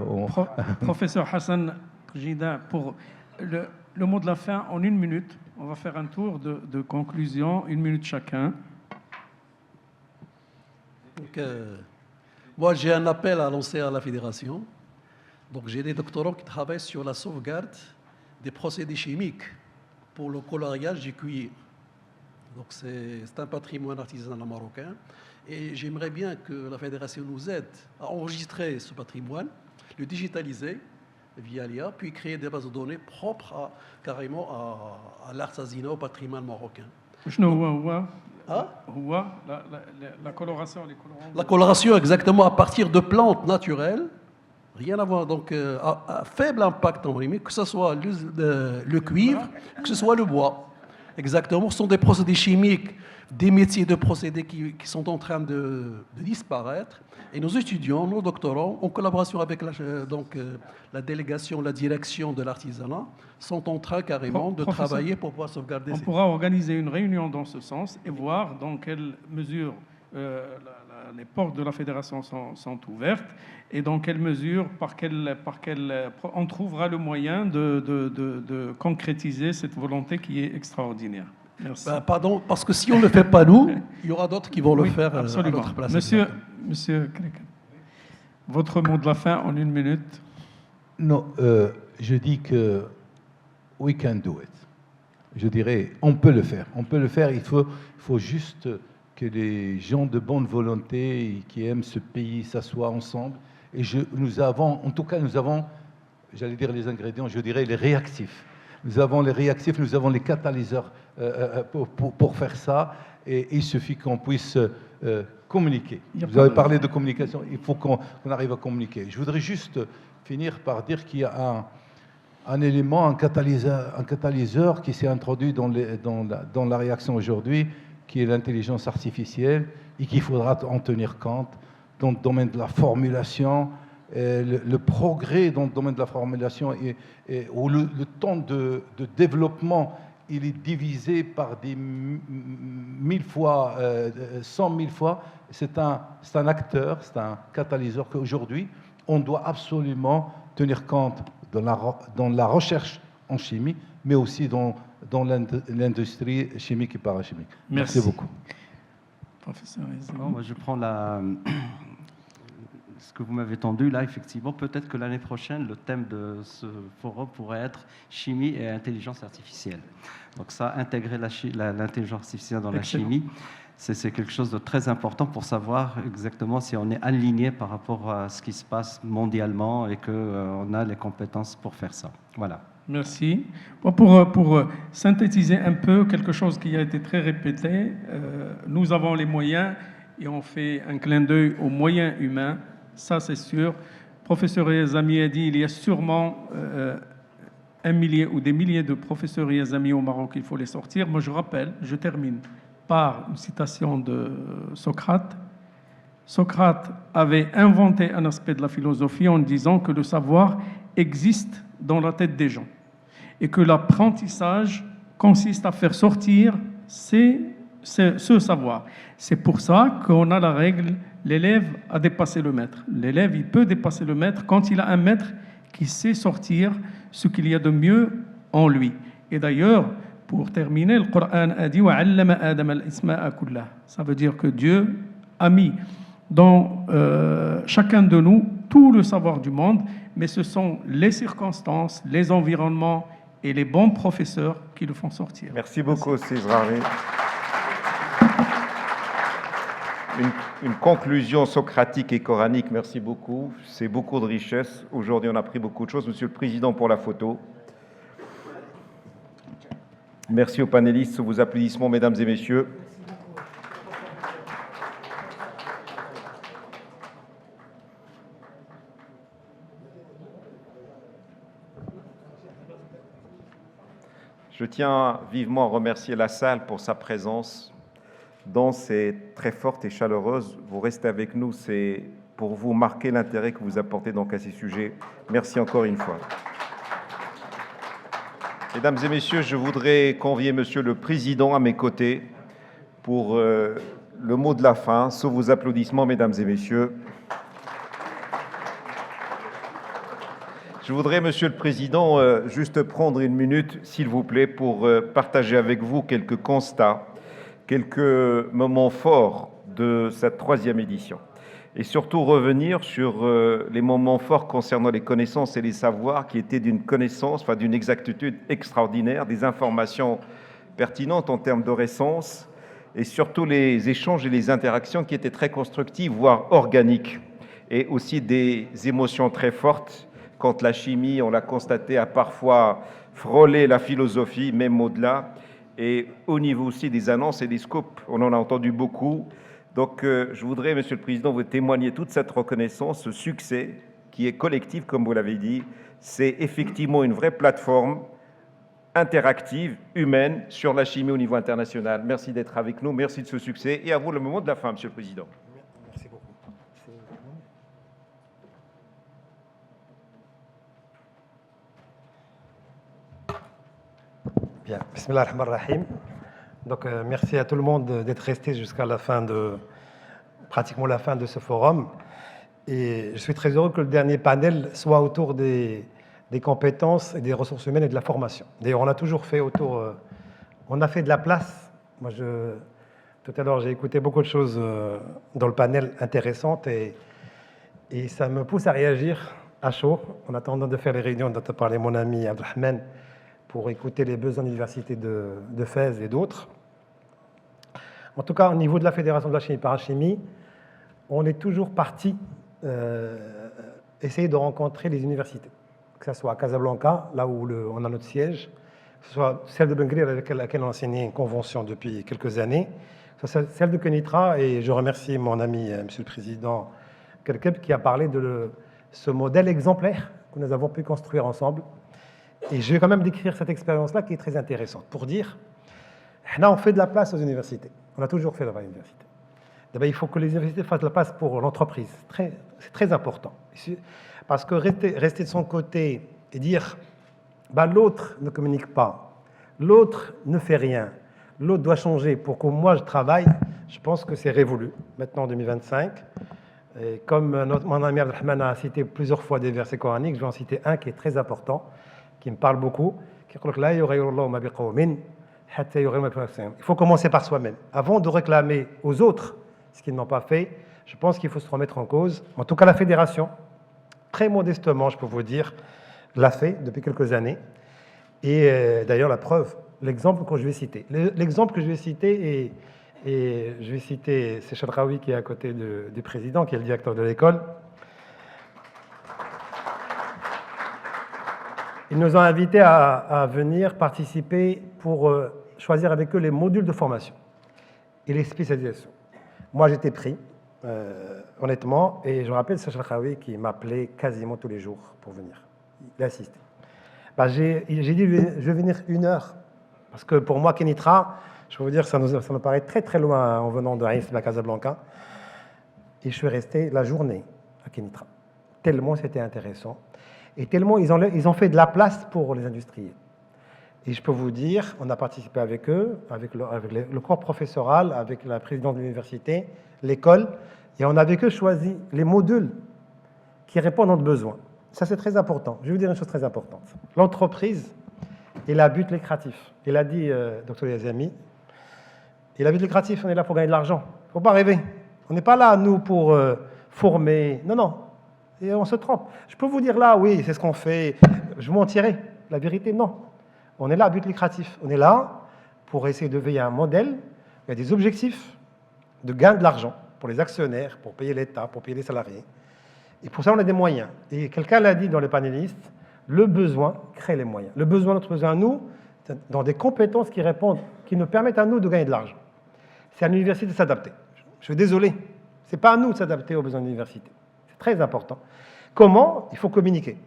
Professeur Hassan Jida, pour le mot de la fin en 1 minute, on va faire un tour de conclusion, 1 minute chacun. Donc, moi, j'ai un appel à lancer à la fédération. Donc, j'ai des doctorants qui travaillent sur la sauvegarde des procédés chimiques pour le coloriage du cuir. Donc, c'est un patrimoine artisanal marocain. Et j'aimerais bien que la fédération nous aide à enregistrer ce patrimoine, le digitaliser via l'IA, puis créer des bases de données propres carrément à l'artisanat, au patrimoine marocain. La coloration, les colorants. La coloration, exactement, à partir de plantes naturelles, rien à voir, donc à faible impact en chimique, que ce soit le cuivre, que ce soit le bois. Exactement, ce sont des procédés chimiques, des métiers de procédés qui sont en train de disparaître. Et nos étudiants, nos doctorants, en collaboration avec la délégation, la direction de l'artisanat, sont en train carrément de travailler pour pouvoir sauvegarder. On pourra organiser une réunion dans ce sens et voir dans quelle mesure les portes de la fédération sont ouvertes et dans quelle mesure, on trouvera le moyen de concrétiser cette volonté qui est extraordinaire. Merci. Pardon, parce que si on ne le fait pas nous, il y aura d'autres qui vont le faire absolument. À notre place. Monsieur Kreken, votre mot de la fin en 1 minute. Non, je dis que we can do it. Je dirais, on peut le faire. On peut le faire, il faut juste que les gens de bonne volonté qui aiment ce pays s'assoient ensemble. Et nous avons, j'allais dire les ingrédients, je dirais les réactifs. Nous avons les réactifs, nous avons les catalyseurs pour faire ça. Et il suffit qu'on puisse communiquer. Vous avez parlé de communication, il faut qu'on arrive à communiquer. Je voudrais juste finir par dire qu'il y a un élément, un catalyseur qui s'est introduit dans la réaction aujourd'hui, qui est l'intelligence artificielle, et qu'il faudra en tenir compte dans le domaine de la formulation. Le progrès dans le domaine de la formulation où le temps de développement il est divisé par des 1000 fois, 100 000 fois. C'est un acteur, c'est un catalyseur qu'aujourd'hui, on doit absolument tenir compte dans la recherche en chimie, mais aussi dans l'industrie chimique et parachimique. Merci beaucoup. Professeur bon, moi je prends ce que vous m'avez tendu là, effectivement, peut-être que l'année prochaine, le thème de ce forum pourrait être chimie et intelligence artificielle. Donc ça, intégrer l'intelligence artificielle dans la chimie, c'est quelque chose de très important pour savoir exactement si on est aligné par rapport à ce qui se passe mondialement et qu'on a les compétences pour faire ça. Voilà. Merci. Pour synthétiser un peu quelque chose qui a été très répété, nous avons les moyens et on fait un clin d'œil aux moyens humains. Ça, c'est sûr. Professeur Yazami a dit il y a sûrement un millier ou des milliers de professeurs Yazami au Maroc, il faut les sortir. Moi, je termine par une citation de Socrate. Socrate avait inventé un aspect de la philosophie en disant que le savoir existe dans la tête des gens et que l'apprentissage consiste à faire sortir ce savoir. C'est pour ça qu'on a la règle, l'élève a dépassé le maître. L'élève, il peut dépasser le maître quand il a un maître qui sait sortir ce qu'il y a de mieux en lui. Et d'ailleurs, pour terminer, le Coran a dit « وَعَلَّمَ آدَمَ الْإِسْمَاءَ كُلَّهُ » Ça veut dire que Dieu a mis dans chacun de nous tout le savoir du monde, mais ce sont les circonstances, les environnements et les bons professeurs qui le font sortir. Merci beaucoup, Cizrari. Une conclusion socratique et coranique, merci beaucoup. C'est beaucoup de richesse. Aujourd'hui, on a appris beaucoup de choses. Monsieur le Président, pour la photo. Merci aux panélistes, sous vos applaudissements, mesdames et messieurs. Je tiens vivement à remercier la salle pour sa présence. Danse est très forte et chaleureuse. Vous restez avec nous, c'est pour vous marquer l'intérêt que vous apportez donc à ces sujets. Merci encore une fois. Mesdames et messieurs, je voudrais convier Monsieur le Président à mes côtés pour le mot de la fin, sous vos applaudissements, mesdames et messieurs. Je voudrais, Monsieur le Président, juste prendre une minute, s'il vous plaît, pour partager avec vous quelques constats, quelques moments forts de cette 3e édition. Et surtout revenir sur les moments forts concernant les connaissances et les savoirs qui étaient d'une connaissance, enfin d'une exactitude extraordinaire, des informations pertinentes en termes de récence, et surtout les échanges et les interactions qui étaient très constructives, voire organiques, et aussi des émotions très fortes quand la chimie, on l'a constaté, a parfois frôlé la philosophie, même au-delà, et au niveau aussi des annonces et des scopes, on en a entendu beaucoup. Donc je voudrais, Monsieur le Président, vous témoigner toute cette reconnaissance, ce succès qui est collectif, comme vous l'avez dit. C'est effectivement une vraie plateforme interactive, humaine, sur la chimie au niveau international. Merci d'être avec nous, merci de ce succès, et à vous le moment de la fin, Monsieur le Président. Merci beaucoup. Bien, Bismillah ar-Rahman ar-Rahim. Donc merci à tout le monde d'être resté jusqu'à la fin pratiquement la fin de ce forum. Et je suis très heureux que le dernier panel soit autour des compétences et des ressources humaines et de la formation. D'ailleurs, on a toujours fait on a fait de la place. Moi, tout à l'heure, j'ai écouté beaucoup de choses dans le panel intéressantes et ça me pousse à réagir à chaud en attendant de faire les réunions dont a parlé mon ami Abdelrahman pour écouter les besoins de l'université de Fès et d'autres. En tout cas, au niveau de la Fédération de la chimie parachimie, on est toujours parti essayer de rencontrer les universités, que ce soit à Casablanca, là où on a notre siège, que ce soit celle de Bengrir avec laquelle on a signé une convention depuis quelques années, que ce soit celle de Kenitra, et je remercie mon ami, Monsieur le Président Kerkeb, qui a parlé de ce modèle exemplaire que nous avons pu construire ensemble. Et je vais quand même décrire cette expérience-là qui est très intéressante pour dire, là, on fait de la place aux universités. On a toujours fait de la place aux universités. D'abord, il faut que les universités fassent de la place pour l'entreprise. C'est très important. Parce que rester de son côté et dire l'autre ne communique pas, l'autre ne fait rien, l'autre doit changer pour que moi je travaille, je pense que c'est révolu, maintenant en 2025. Et comme mon ami Abdelrahman a cité plusieurs fois des versets coraniques, je vais en citer un qui est très important, qui me parle beaucoup, qui dit il faut commencer par soi-même. Avant de réclamer aux autres ce qu'ils n'ont pas fait, je pense qu'il faut se remettre en cause. En tout cas, la Fédération, très modestement, je peux vous dire, l'a fait depuis quelques années. Et d'ailleurs, la preuve, l'exemple que je vais citer. L'exemple que je vais citer, et je vais citer, c'est Chadraoui qui est à côté du président, qui est le directeur de l'école. Ils nous ont invités à venir participer pour choisir avec eux les modules de formation et les spécialisations. Moi, j'étais pris, honnêtement, et je me rappelle Sacha Khaoui qui m'appelait quasiment tous les jours pour venir. Il a assisté. J'ai dit, je vais venir 1 heure, parce que pour moi, Kenitra, je peux vous dire, ça me paraît très très loin en venant de Aïs à Casablanca. Et je suis resté la journée à Kenitra. Tellement c'était intéressant. Et tellement ils ont fait de la place pour les industriels. Et je peux vous dire, on a participé avec eux, avec le corps professoral, avec la présidente de l'université, l'école, et on a avec eux choisi les modules qui répondent aux besoins. Ça, c'est très important. Je vais vous dire une chose très importante. L'entreprise, elle a un but lucratif. Il a dit, Dr Yazami, il a un but lucratif, on est là pour gagner de l'argent. Il ne faut pas rêver. On n'est pas là, nous, pour former. Non, non. Et on se trompe. Je peux vous dire là, oui, c'est ce qu'on fait. Je mentirais. La vérité, non. On est là à but lucratif. On est là pour essayer de veiller à un modèle. Il y a des objectifs de gain de l'argent pour les actionnaires, pour payer l'État, pour payer les salariés. Et pour ça, on a des moyens. Et quelqu'un l'a dit dans les panélistes, le besoin crée les moyens. Le besoin, notre besoin à nous, dans des compétences qui répondent, qui nous permettent à nous de gagner de l'argent. C'est à l'université de s'adapter. Je suis désolé. Ce n'est pas à nous de s'adapter aux besoins de l'université. C'est très important. Comment? Il faut communiquer.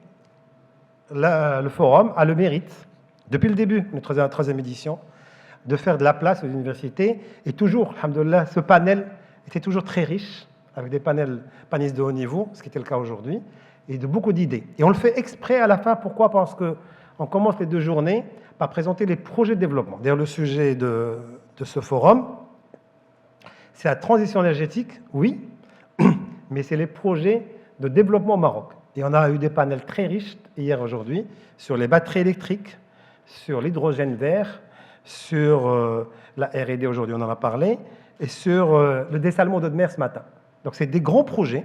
Le forum a le mérite, depuis le début, notre 3e édition, de faire de la place aux universités. Et toujours, alhamdoulilah, ce panel était toujours très riche, avec des panélistes de haut niveau, ce qui était le cas aujourd'hui, et de beaucoup d'idées. Et on le fait exprès à la fin. Pourquoi? Parce qu'on commence les 2 journées par présenter les projets de développement. D'ailleurs, le sujet de ce forum, C'est la transition énergétique, oui, mais c'est les projets de développement au Maroc. Et on a eu des panels très riches hier aujourd'hui sur les batteries électriques, sur l'hydrogène vert, sur la R&D aujourd'hui, on en a parlé, et sur le dessalement d'eau de mer ce matin. Donc c'est des grands projets.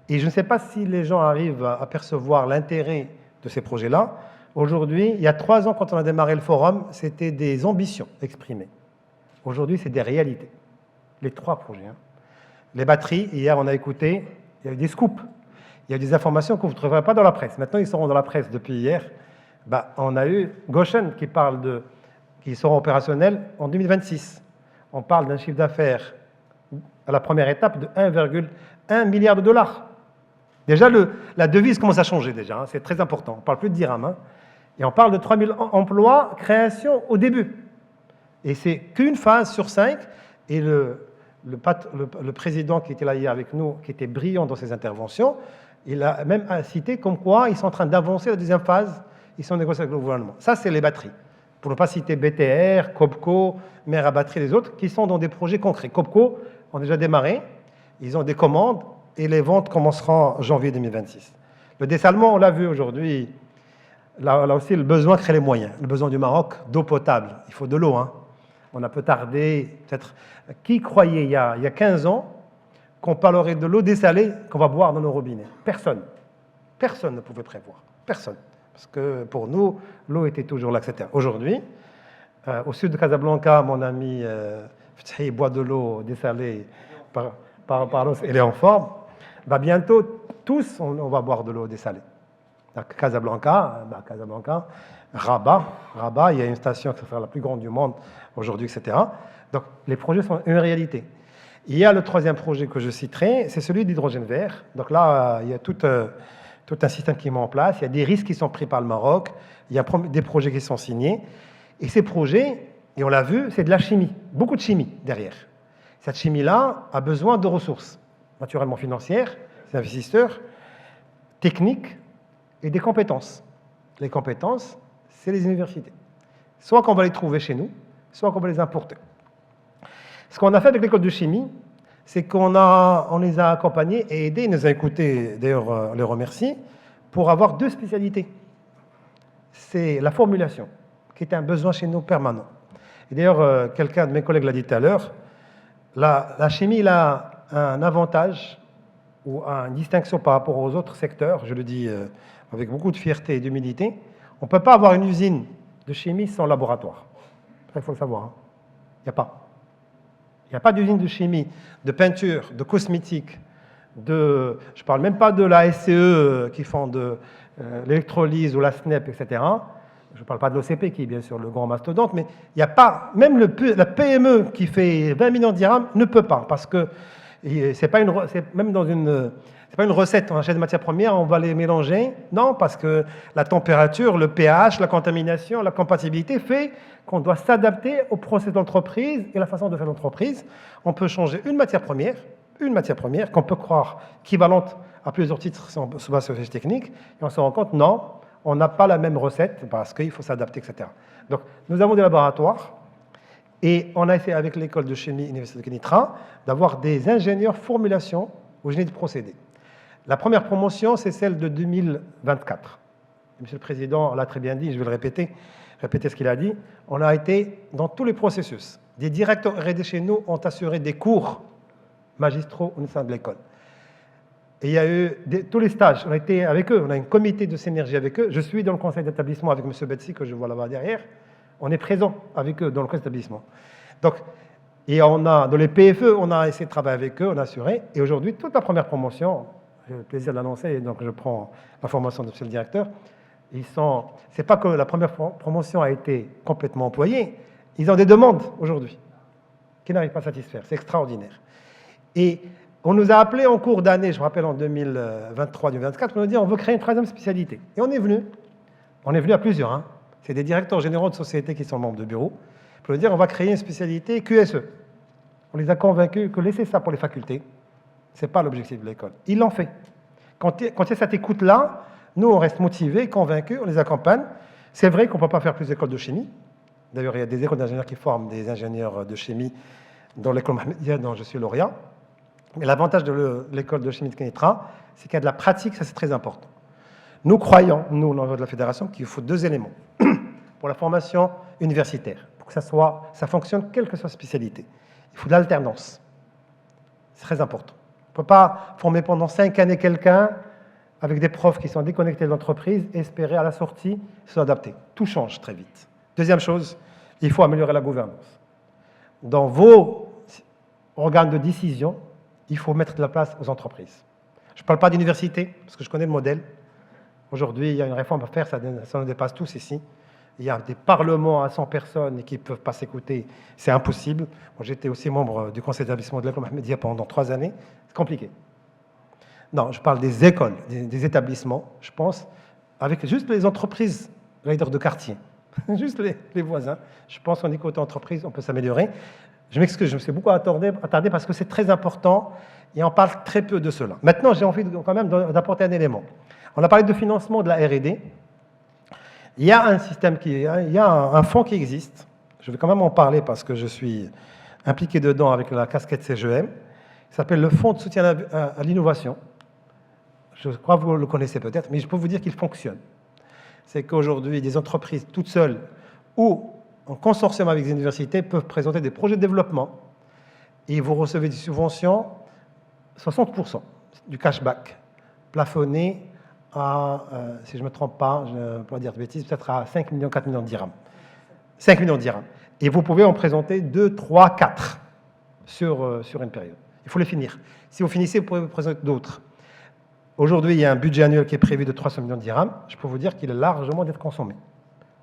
Et je ne sais pas si les gens arrivent à percevoir l'intérêt de ces projets-là. Aujourd'hui, il y a 3 ans, quand on a démarré le forum, c'était des ambitions exprimées. Aujourd'hui, c'est des réalités. Les 3 projets. Les batteries, hier, on a écouté, il y a eu des scoops. Il y a des informations que vous ne trouverez pas dans la presse. Maintenant, ils seront dans la presse depuis hier. On a eu Goshen qui parle qui seront opérationnels en 2026. On parle d'un chiffre d'affaires à la première étape de 1,1 milliard de dollars. Déjà, la devise commence à changer déjà, c'est très important. On ne parle plus de dirhams. Et on parle de 3000 emplois, création au début. Et c'est qu'une phase sur 5. Et le président qui était là hier avec nous, qui était brillant dans ses interventions, il a même cité comme quoi ils sont en train d'avancer la deuxième phase, ils sont négociés avec le gouvernement. Ça, c'est les batteries. Pour ne pas citer BTR, Copco, Mer à batterie, les autres, qui sont dans des projets concrets. Copco ont déjà démarré, ils ont des commandes, et les ventes commenceront en janvier 2026. Le dessalement, on l'a vu aujourd'hui, là aussi, le besoin crée les moyens. Le besoin du Maroc d'eau potable. Il faut de l'eau. On a peu tardé, peut-être. Qui croyait il y a 15 ans qu'on parlerait de l'eau dessalée qu'on va boire dans nos robinets? Personne. Personne ne pouvait prévoir. Personne. Parce que pour nous, l'eau était toujours là, etc. Aujourd'hui, au sud de Casablanca, mon ami Fthi boit de l'eau dessalée par l'eau, elle est en forme. Bientôt, tous, on va boire de l'eau dessalée. Casablanca, Rabat, il y a une station qui sera la plus grande du monde aujourd'hui, etc. Donc, les projets sont une réalité. Il y a le 3e projet que je citerai, c'est celui d'hydrogène vert. Donc là, il y a tout un système qui est mis en place, il y a des risques qui sont pris par le Maroc, il y a des projets qui sont signés. Et ces projets, et on l'a vu, c'est de la chimie, beaucoup de chimie derrière. Cette chimie-là a besoin de ressources, naturellement financières, des investisseurs, techniques et des compétences. Les compétences, c'est les universités. Soit qu'on va les trouver chez nous, soit qu'on va les importer. Ce qu'on a fait avec l'école de chimie, c'est qu'on les a accompagnés et aidés, ils nous ont écoutés, d'ailleurs on les remercie, pour avoir 2 spécialités. C'est la formulation, qui est un besoin chez nous permanent. Et d'ailleurs, quelqu'un de mes collègues l'a dit tout à l'heure, la chimie elle a un avantage ou une distinction par rapport aux autres secteurs, je le dis avec beaucoup de fierté et d'humilité. On ne peut pas avoir une usine de chimie sans laboratoire. Ça, il faut le savoir. Il n'y a pas. Il n'y a pas d'usine de chimie, de peinture, de cosmétiques, je ne parle même pas de la SCE qui font de l'électrolyse ou la SNEP, etc. Je ne parle pas de l'OCP qui est bien sûr le grand mastodonte, mais il n'y a pas, même la PME qui fait 20 millions de dirhams ne peut pas, parce que c'est pas une recette, on achète des matières premières, on va les mélanger. Non, parce que la température, le pH, la contamination, la compatibilité fait qu'on doit s'adapter au processus d'entreprise et la façon de faire l'entreprise. On peut changer une matière première qu'on peut croire équivalente à plusieurs titres si on se base sur les techniques, et on se rend compte, non, on n'a pas la même recette parce qu'il faut s'adapter, etc. Donc, nous avons des laboratoires et on a essayé avec l'école de chimie Université de Kenitra d'avoir des ingénieurs formulation au génie de procédés. La première promotion, c'est celle de 2024. Monsieur le Président l'a très bien dit, je vais le répéter ce qu'il a dit. On a été dans tous les processus. Des directeurs R&D chez nous ont assuré des cours magistraux au sein de l'école. Et il y a eu tous les stages, on a été avec eux, on a un comité de synergie avec eux. Je suis dans le conseil d'établissement avec M. Betsy, que je vois là-bas derrière. On est présent avec eux dans le conseil d'établissement. Donc, et dans les PFE, on a essayé de travailler avec eux, on a assuré. Et aujourd'hui, toute la première promotion, j'ai le plaisir de l'annoncer, donc je prends l'information de M. le directeur, c'est pas que la première promotion a été complètement employée, ils ont des demandes aujourd'hui qui n'arrivent pas à satisfaire. C'est extraordinaire. Et on nous a appelés en cours d'année, je me rappelle en 2023-2024, on nous a dit on veut créer une 3e spécialité. Et on est venu. On est venu à plusieurs. C'est des directeurs généraux de sociétés qui sont membres de bureau pour nous dire on va créer une spécialité QSE. On les a convaincus que laisser ça pour les facultés, ce n'est pas l'objectif de l'école. Ils l'ont fait. Quand il y a cette écoute-là, nous, on reste motivés, convaincus, on les accompagne. C'est vrai qu'on ne peut pas faire plus d'écoles de chimie. D'ailleurs, il y a des écoles d'ingénieurs qui forment des ingénieurs de chimie dans l'école Mohammedia dont je suis lauréat. Mais l'avantage de l'école de chimie de Kenitra, c'est qu'il y a de la pratique, ça c'est très important. Nous croyons, nous, au niveau de la fédération, qu'il faut 2 éléments pour la formation universitaire, pour que ça fonctionne, quelle que soit la spécialité. Il faut de l'alternance. C'est très important. On ne peut pas former pendant 5 années quelqu'un avec des profs qui sont déconnectés de l'entreprise et espérer à la sortie se adapter. Tout change très vite. Deuxième chose, il faut améliorer la gouvernance. Dans vos organes de décision, il faut mettre de la place aux entreprises. Je ne parle pas d'université, parce que je connais le modèle. Aujourd'hui, il y a une réforme à faire, ça nous dépasse tous ici. Il y a des parlements à 100 personnes et qui ne peuvent pas s'écouter, c'est impossible. Moi, j'étais aussi membre du conseil d'établissement de l'école Mohammedia pendant 3 années, c'est compliqué. Non, je parle des écoles, des établissements, je pense, avec juste les entreprises, leaders de quartier, juste les voisins. Je pense qu'en côté entreprise, on peut s'améliorer. Je m'excuse, je me suis beaucoup attardé parce que c'est très important et on parle très peu de cela. Maintenant, j'ai envie quand même d'apporter un élément. On a parlé de financement de la R&D. Il y a un système, il y a un fonds qui existe. Je vais quand même en parler parce que je suis impliqué dedans avec la casquette CGM. Il s'appelle le Fonds de soutien à l'innovation. Je crois que vous le connaissez peut-être, mais je peux vous dire qu'il fonctionne. C'est qu'aujourd'hui, des entreprises toutes seules ou en consortium avec des universités peuvent présenter des projets de développement et vous recevez des subventions, 60% du cashback, plafonné à, si je ne me trompe pas, je ne peux pas dire de bêtises, peut-être à 5 millions, 4 millions de dirhams. 5 millions de dirhams. Et vous pouvez en présenter 2, 3, 4 sur une période. Il faut les finir. Si vous finissez, vous pouvez vous présenter d'autres. Aujourd'hui, il y a un budget annuel qui est prévu de 300 millions de dirhams. Je peux vous dire qu'il est largement d'être consommé.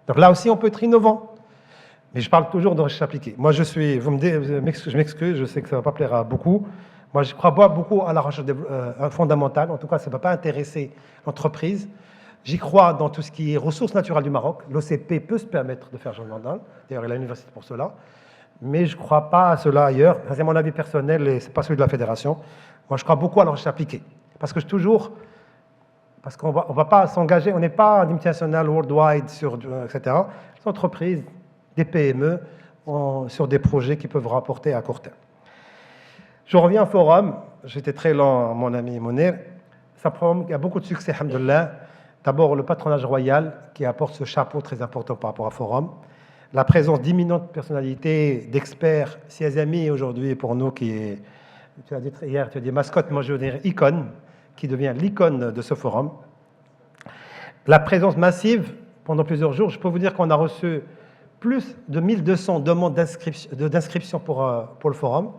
Donc là aussi, on peut être innovant. Mais je parle toujours de recherche appliquée. Moi, je m'excuse, je sais que ça ne va pas plaire à beaucoup. Moi, je crois pas beaucoup à la recherche fondamentale. En tout cas, ça ne va pas intéresser l'entreprise. J'y crois dans tout ce qui est ressources naturelles du Maroc. L'OCP peut se permettre de faire Jean Mandal. D'ailleurs, il a l'université pour cela. Mais je ne crois pas à cela ailleurs. C'est mon avis personnel et ce n'est pas celui de la fédération. Moi, je crois beaucoup à la recherche appliquée. Parce qu'on ne va pas s'engager, on n'est pas multinational, worldwide, etc. Les entreprises, des PME, sur des projets qui peuvent rapporter à court terme. Je reviens au forum, j'étais très lent, mon ami Mounir. Ça prouve qu'il y a beaucoup de succès, alhamdoulilah. D'abord, le patronage royal qui apporte ce chapeau très important par rapport au forum. La présence d'imminentes personnalités, d'experts, ses amis aujourd'hui pour nous qui est, tu as dit hier, tu as dit mascotte, moi je veux dire icône, qui devient l'icône de ce forum. La présence massive pendant plusieurs jours, je peux vous dire qu'on a reçu plus de 1200 demandes d'inscription pour le forum.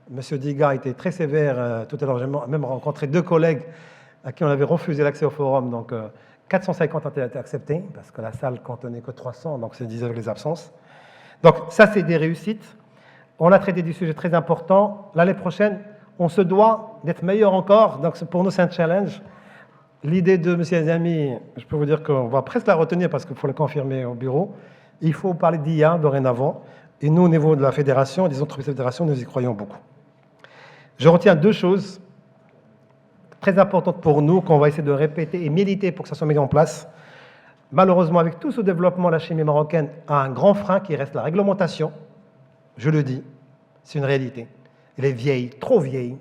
Monsieur Diga était très sévère tout à l'heure. J'ai même rencontré 2 collègues à qui on avait refusé l'accès au forum. Donc 450 ont été acceptés parce que la salle contenait que 300, donc c'est 10 avec les absences. Donc ça, c'est des réussites. On a traité du sujet très important. L'année prochaine, on se doit d'être meilleur encore. Donc pour nous, c'est un challenge. L'idée de M. Azami, je peux vous dire qu'on va presque la retenir parce qu'il faut la confirmer au bureau. Il faut parler d'IA dorénavant. Et nous, au niveau de la fédération, des entreprises de la fédération, nous y croyons beaucoup. Je retiens 2 choses très importantes pour nous, qu'on va essayer de répéter et militer pour que ça soit mis en place. Malheureusement, avec tout ce développement, la chimie marocaine a un grand frein qui reste la réglementation. Je le dis, c'est une réalité. Elle est vieille, trop vieille.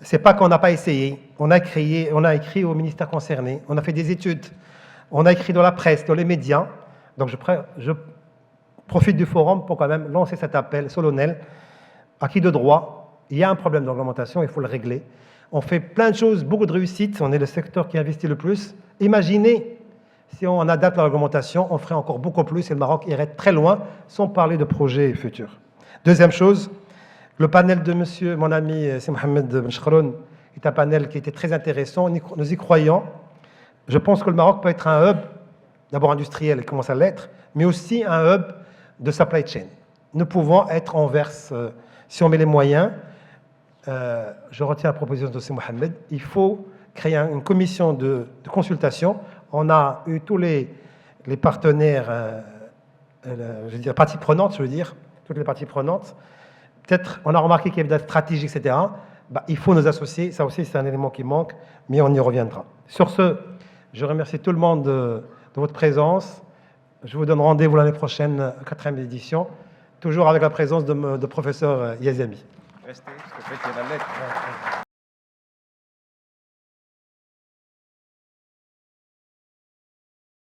C'est pas qu'on n'a pas essayé. On a écrit au ministère concerné, on a fait des études, on a écrit dans la presse, dans les médias. Donc je profite du forum pour quand même lancer cet appel solennel. À qui de droit, il y a un problème de réglementation, il faut le régler. On fait plein de choses, beaucoup de réussites, on est le secteur qui investit le plus. Imaginez, si on adapte la réglementation, on ferait encore beaucoup plus et le Maroc irait très loin, sans parler de projets futurs. Deuxième chose, le panel de monsieur, mon ami Mohamed Ben Chkroun, est un panel qui était très intéressant, nous y croyons. Je pense que le Maroc peut être un hub, d'abord industriel, il commence à l'être, mais aussi un hub de supply chain. Nous pouvons être en verse, si on met les moyens. Je retiens la proposition de M. Mohamed. Il faut créer une commission de consultation. On a eu tous les partenaires, je veux dire, parties prenantes, toutes les parties prenantes. Peut-être, on a remarqué qu'il y avait de la stratégie, etc. Il faut nous associer. Ça aussi, c'est un élément qui manque, mais on y reviendra. Sur ce, je remercie tout le monde de votre présence. Je vous donne rendez-vous l'année prochaine, 4e édition. toujours avec la présence de professeur Yazami. Restez, parce que fait, il y a la lettre.